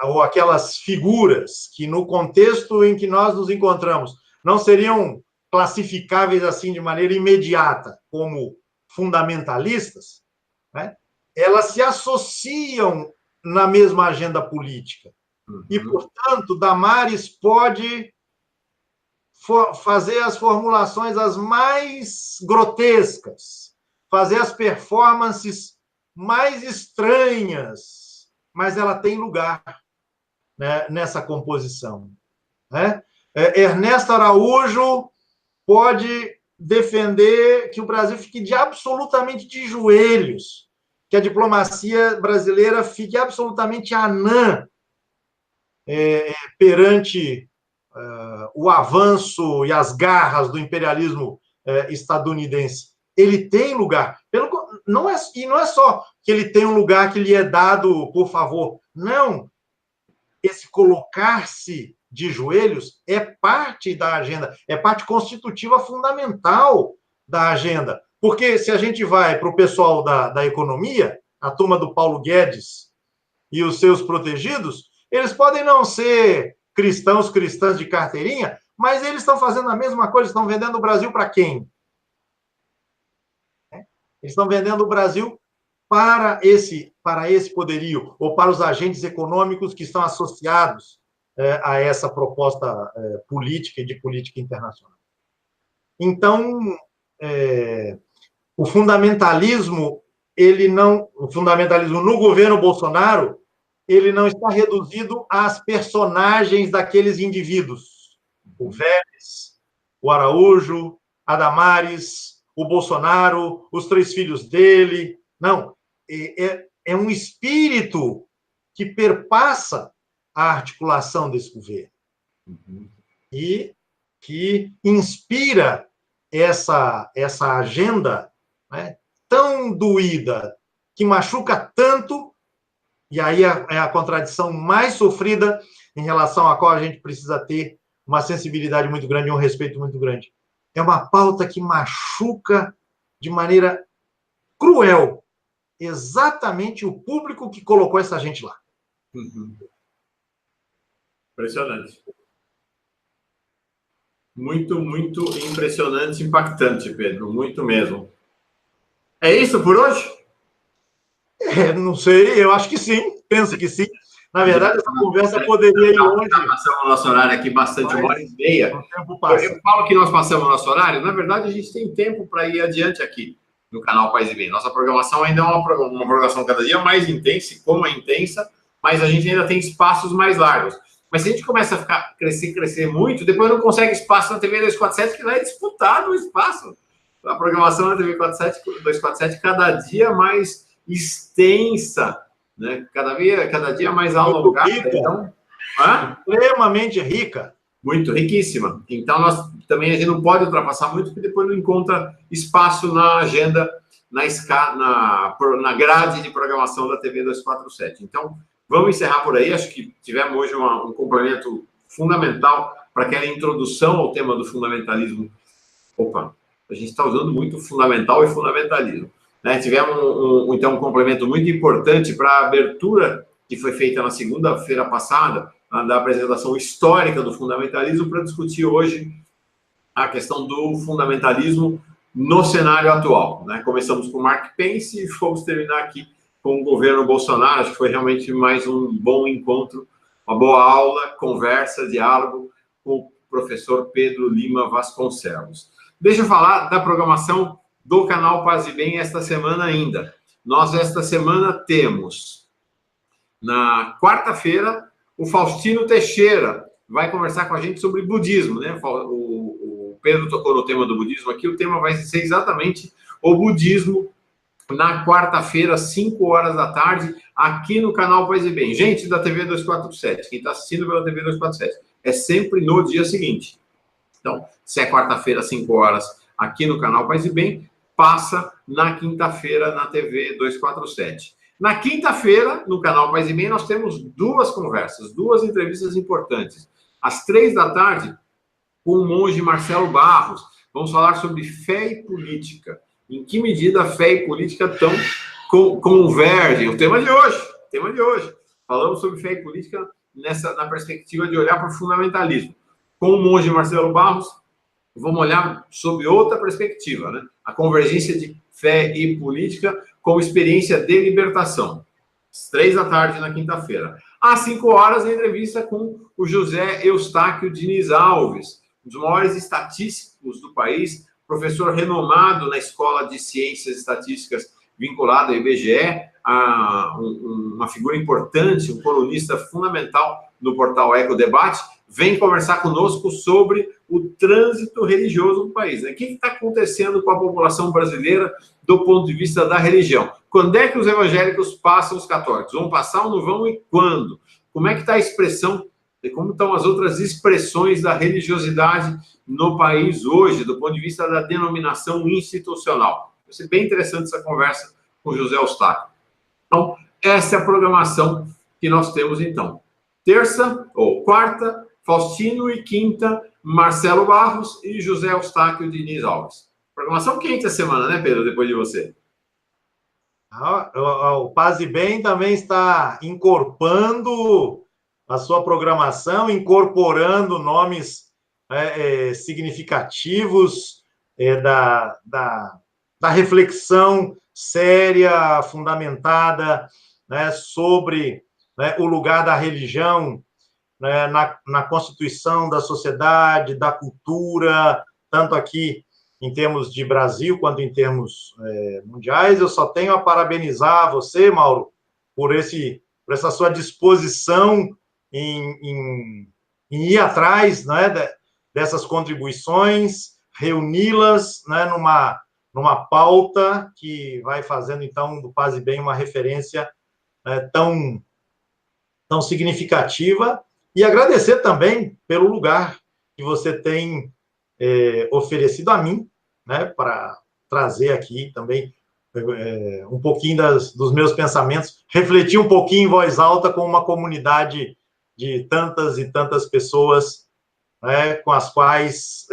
ou aquelas figuras que, no contexto em que nós nos encontramos, não seriam classificáveis assim de maneira imediata como fundamentalistas, né, elas se associam na mesma agenda política. E, portanto, Damares pode fazer as formulações as mais grotescas, fazer as performances mais estranhas, mas ela tem lugar, né, nessa composição. Né? Ernesto Araújo pode defender que o Brasil fique absolutamente de joelhos, que a diplomacia brasileira fique absolutamente anã perante o avanço e as garras do imperialismo estadunidense. Ele tem lugar. E não é só que ele tem um lugar que lhe é dado por favor. Não. Esse colocar-se de joelhos é parte da agenda, é parte constitutiva fundamental da agenda. Porque se a gente vai para o pessoal da economia, a turma do Paulo Guedes e os seus protegidos, eles podem não ser cristãs de carteirinha, mas eles estão fazendo a mesma coisa, estão vendendo o Brasil para quem? Eles estão vendendo o Brasil para esse poderio, ou para os agentes econômicos que estão associados a essa proposta política e de política internacional. Então, o fundamentalismo no governo Bolsonaro, ele não está reduzido às personagens daqueles indivíduos. O Vélez, o Araújo, a Damares, o Bolsonaro, os 3 filhos dele. Não, é um espírito que perpassa a articulação desse governo. E que inspira essa agenda, né, tão doída, que machuca tanto, e aí é a contradição mais sofrida, em relação à qual a gente precisa ter uma sensibilidade muito grande e um respeito muito grande. É uma pauta que machuca de maneira cruel exatamente o público que colocou essa gente lá. Impressionante. Muito, muito impressionante, impactante, Pedro. Muito mesmo. É isso por hoje? Não sei, eu acho que sim. Penso que sim. Na verdade, essa conversa poderia ir longe. Nós passamos o nosso horário aqui bastante, 1h30. O tempo passa. Eu falo que nós passamos o nosso horário, na verdade, a gente tem tempo para ir adiante aqui no canal Paz e Bem. Nossa programação ainda é uma programação cada dia mais intensa, como é intensa, mas a gente ainda tem espaços mais largos. Mas se a gente começa a crescer muito, depois não consegue espaço na TV 247, que lá é disputado o espaço. A programação na TV 247 cada dia mais extensa, né? Cada dia mais alongada. Então, extremamente rica. Muito riquíssima. Então, a gente não pode ultrapassar muito, porque depois não encontra espaço na agenda, na grade de programação da TV 247. Então, vamos encerrar por aí. Acho que tivemos hoje um complemento fundamental para aquela introdução ao tema do fundamentalismo. Opa, a gente está usando muito fundamental e fundamentalismo, né? Tivemos, então, um complemento muito importante para a abertura que foi feita na segunda-feira passada, da apresentação histórica do fundamentalismo, para discutir hoje a questão do fundamentalismo no cenário atual, né? Começamos com Mark Pence e fomos terminar aqui com o governo Bolsonaro. Acho que foi realmente mais um bom encontro, uma boa aula, conversa, diálogo com o professor Pedro Lima Vasconcelos. Deixa eu falar da programação do canal Paz e Bem esta semana ainda. Nós, esta semana, temos, na quarta-feira, o Faustino Teixeira vai conversar com a gente sobre budismo, né? O Pedro tocou no tema do budismo aqui, o tema vai ser exatamente o budismo, na quarta-feira, 5 horas da tarde, aqui no canal Paz e Bem. Gente da TV 247, quem está assistindo pela TV 247, é sempre no dia seguinte. Então, se é quarta-feira, 5 horas, aqui no canal Paz e Bem, passa na quinta-feira na TV 247. Na quinta-feira, no canal Paz e Bem, nós temos 2 conversas, 2 entrevistas importantes. Às 3 da tarde, com o monge Marcelo Barros, vamos falar sobre fé e política. Em que medida a fé e política estão convergem? O tema de hoje. Falamos sobre fé e política na perspectiva de olhar para o fundamentalismo. Com o monge Marcelo Barros, vamos olhar sobre outra perspectiva, né? A convergência de fé e política como experiência de libertação. Às 3 da tarde, na quinta-feira. Às 5 horas, a entrevista com o José Eustáquio Diniz Alves, um dos maiores estatísticos do país, professor renomado na Escola de Ciências Estatísticas vinculado ao IBGE, uma figura importante, um colunista fundamental no portal Eco Debate, vem conversar conosco sobre o trânsito religioso do país, né? O que está acontecendo com a população brasileira do ponto de vista da religião? Quando é que os evangélicos passam os católicos? Vão passar ou não vão e quando? Como é que está a expressão, como estão as outras expressões da religiosidade no país hoje, do ponto de vista da denominação institucional? Vai ser bem interessante essa conversa com o José Eustáquio. Então, essa é a programação que nós temos, então. Terça ou quarta, Faustino, e quinta, Marcelo Barros e José Eustáquio Diniz Alves. Programação quente a semana, né, Pedro, depois de você? O Paz e Bem também está incorporando a sua programação, incorporando nomes significativos da reflexão séria, fundamentada, né, sobre, né, o lugar da religião, né, na constituição da sociedade, da cultura, tanto aqui em termos de Brasil quanto em termos mundiais. Eu só tenho a parabenizar você, Mauro, por essa sua disposição em ir atrás, né, dessas contribuições, reuni-las, né, numa pauta que vai fazendo, então, do Paz e Bem uma referência tão significativa, e agradecer também pelo lugar que você tem oferecido a mim, né, para trazer aqui também um pouquinho dos meus pensamentos, refletir um pouquinho em voz alta com uma comunidade de tantas e tantas pessoas, né, com as quais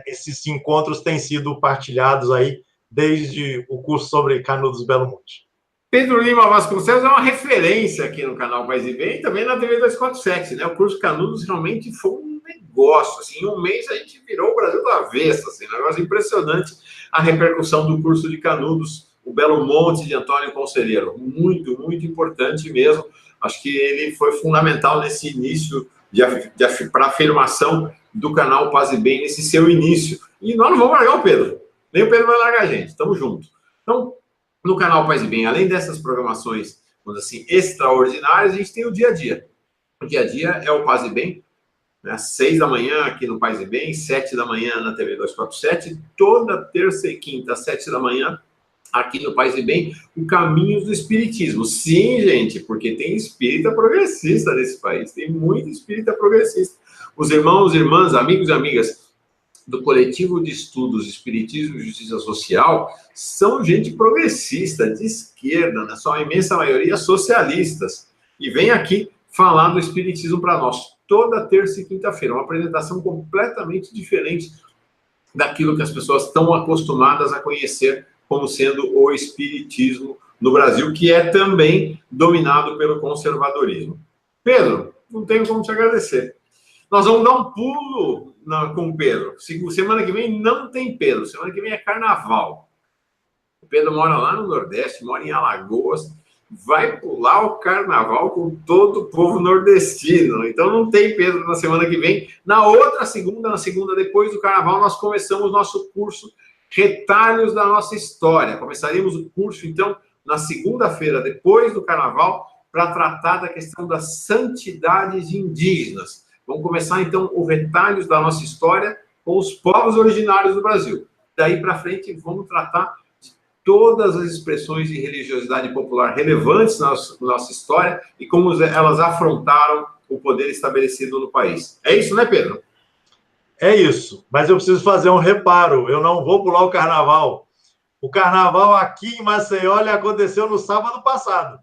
esses encontros têm sido partilhados aí desde o curso sobre Canudos Belo Monte. Pedro Lima Vasconcelos é uma referência aqui no canal Paz e Bem e também na TV 247, né? O curso Canudos realmente foi um negócio, assim, em um mês a gente virou o Brasil do avesso, assim, um negócio impressionante a repercussão do curso de Canudos, o Belo Monte de Antônio Conselheiro, muito, muito importante mesmo, acho que ele foi fundamental nesse início para a afirmação do canal Paz e Bem, nesse seu início, e nós não vamos largar o Pedro, nem o Pedro vai largar a gente, estamos juntos. Então, no canal Paz e Bem, além dessas programações, vamos dizer assim, extraordinárias, a gente tem o dia a dia. O dia a dia é o Paz e Bem, né, às 6 da manhã aqui no Paz e Bem, 7 da manhã na TV 247, toda terça e quinta, às 7 da manhã, aqui no Paz e Bem, o Caminhos do Espiritismo. Sim, gente, porque tem espírita progressista nesse país, tem muito espírita progressista. Os irmãos, irmãs, amigos e amigas do Coletivo de Estudos Espiritismo e Justiça Social são gente progressista, de esquerda, né? São a imensa maioria socialistas. E vem aqui falar do Espiritismo para nós, toda terça e quinta-feira. Uma apresentação completamente diferente daquilo que as pessoas estão acostumadas a conhecer como sendo o Espiritismo no Brasil, que é também dominado pelo conservadorismo. Pedro, não tenho como te agradecer. Nós vamos dar um pulo com o Pedro. Semana que vem não tem Pedro. Semana que vem é carnaval. O Pedro mora lá no Nordeste, mora em Alagoas. Vai pular o carnaval com todo o povo nordestino. Então não tem Pedro na semana que vem. Na segunda depois do carnaval, nós começamos nosso curso Retalhos da Nossa História. Começaremos o curso, então, na segunda-feira, depois do carnaval, para tratar da questão das santidades indígenas. Vamos começar, então, o Retalhos da Nossa História com os povos originários do Brasil. Daí para frente, vamos tratar de todas as expressões de religiosidade popular relevantes na nossa história e como elas afrontaram o poder estabelecido no país. É isso, né, Pedro? É isso, mas eu preciso fazer um reparo. Eu não vou pular o carnaval. O carnaval aqui em Maceió aconteceu no sábado passado.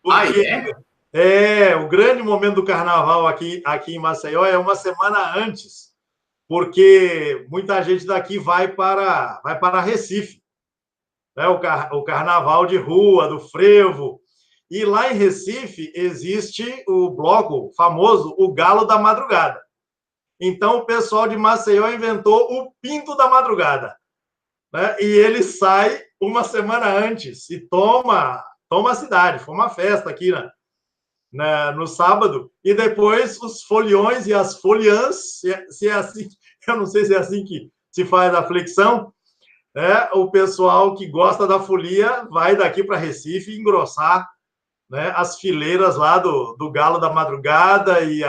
Porque... o grande momento do carnaval aqui em Maceió é uma semana antes, porque muita gente daqui vai para Recife, né? O carnaval de rua, do frevo. E lá em Recife existe o bloco famoso, o Galo da Madrugada. Então o pessoal de Maceió inventou o Pinto da Madrugada, né? E ele sai uma semana antes e toma a cidade. Foi uma festa aqui, né? No sábado, e depois os foliões e as foliãs, se é assim, eu não sei se é assim que se faz a flexão, né? O pessoal que gosta da folia vai daqui para Recife engrossar, né, as fileiras lá do Galo da Madrugada e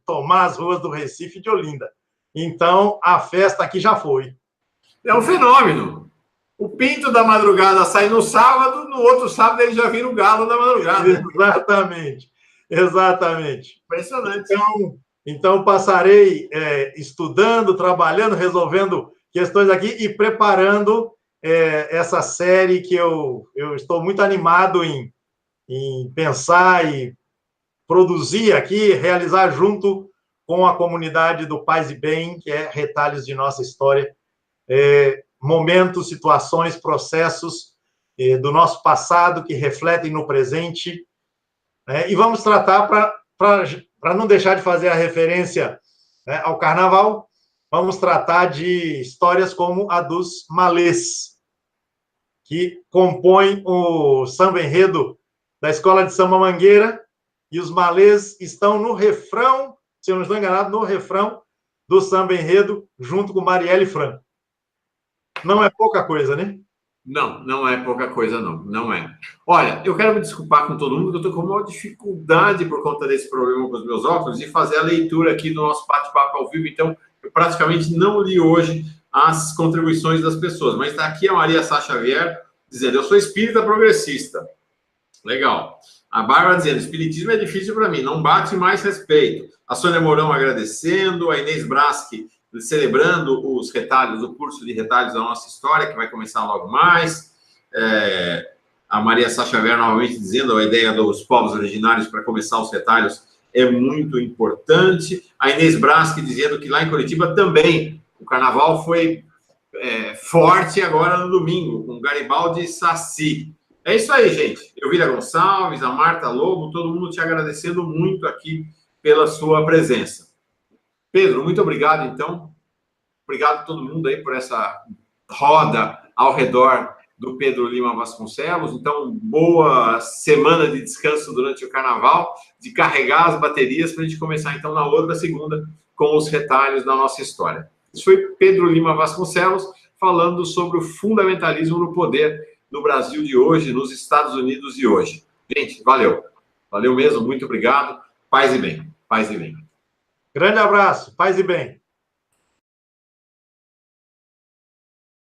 tomar as ruas do Recife e de Olinda. Então, a festa aqui já foi. É um fenômeno. O Pinto da Madrugada sai no sábado, no outro sábado ele já vira o Galo da Madrugada. Exatamente. Impressionante. Então passarei estudando, trabalhando, resolvendo questões aqui e preparando essa série que eu estou muito animado em pensar e produzir aqui, realizar junto com a comunidade do Paz e Bem, que é Retalhos de Nossa História, momentos, situações, processos do nosso passado que refletem no presente. E vamos tratar, para não deixar de fazer a referência, né, ao carnaval, vamos tratar de histórias como a dos malês, que compõem o samba-enredo da Escola de Samba Mangueira, e os malês estão no refrão, se eu não estou enganado, no refrão do samba-enredo, junto com Marielle Franco. Não é pouca coisa, né? Não, não é pouca coisa, não. Não é. Olha, eu quero me desculpar com todo mundo, que eu estou com uma dificuldade por conta desse problema com os meus óculos de fazer a leitura aqui do nosso bate-papo ao vivo. Então, eu praticamente não li hoje as contribuições das pessoas. Mas está aqui a Maria Sá Xavier dizendo, eu sou espírita progressista. Legal. A Bárbara dizendo, espiritismo é difícil para mim, não bate mais respeito. A Sônia Mourão agradecendo, a Inês Braschi celebrando os retalhos, o curso de retalhos da nossa história, que vai começar logo mais. A Maria Sá Xavier novamente dizendo a ideia dos povos originários para começar os retalhos é muito importante. A Inês Braschi dizendo que lá em Curitiba também o carnaval foi forte agora no domingo, com Garibaldi e Saci. É isso aí, gente. Elvira Gonçalves, a Marta Lobo, todo mundo te agradecendo muito aqui pela sua presença. Pedro, muito obrigado, então. Obrigado a todo mundo aí por essa roda ao redor do Pedro Lima Vasconcelos. Então, boa semana de descanso durante o carnaval, de carregar as baterias para a gente começar, então, na outra segunda com os retalhos da nossa história. Isso foi Pedro Lima Vasconcelos falando sobre o fundamentalismo no poder no Brasil de hoje, nos Estados Unidos de hoje. Gente, valeu. Valeu mesmo, muito obrigado. Paz e bem. Paz e bem. Grande abraço. Paz e bem.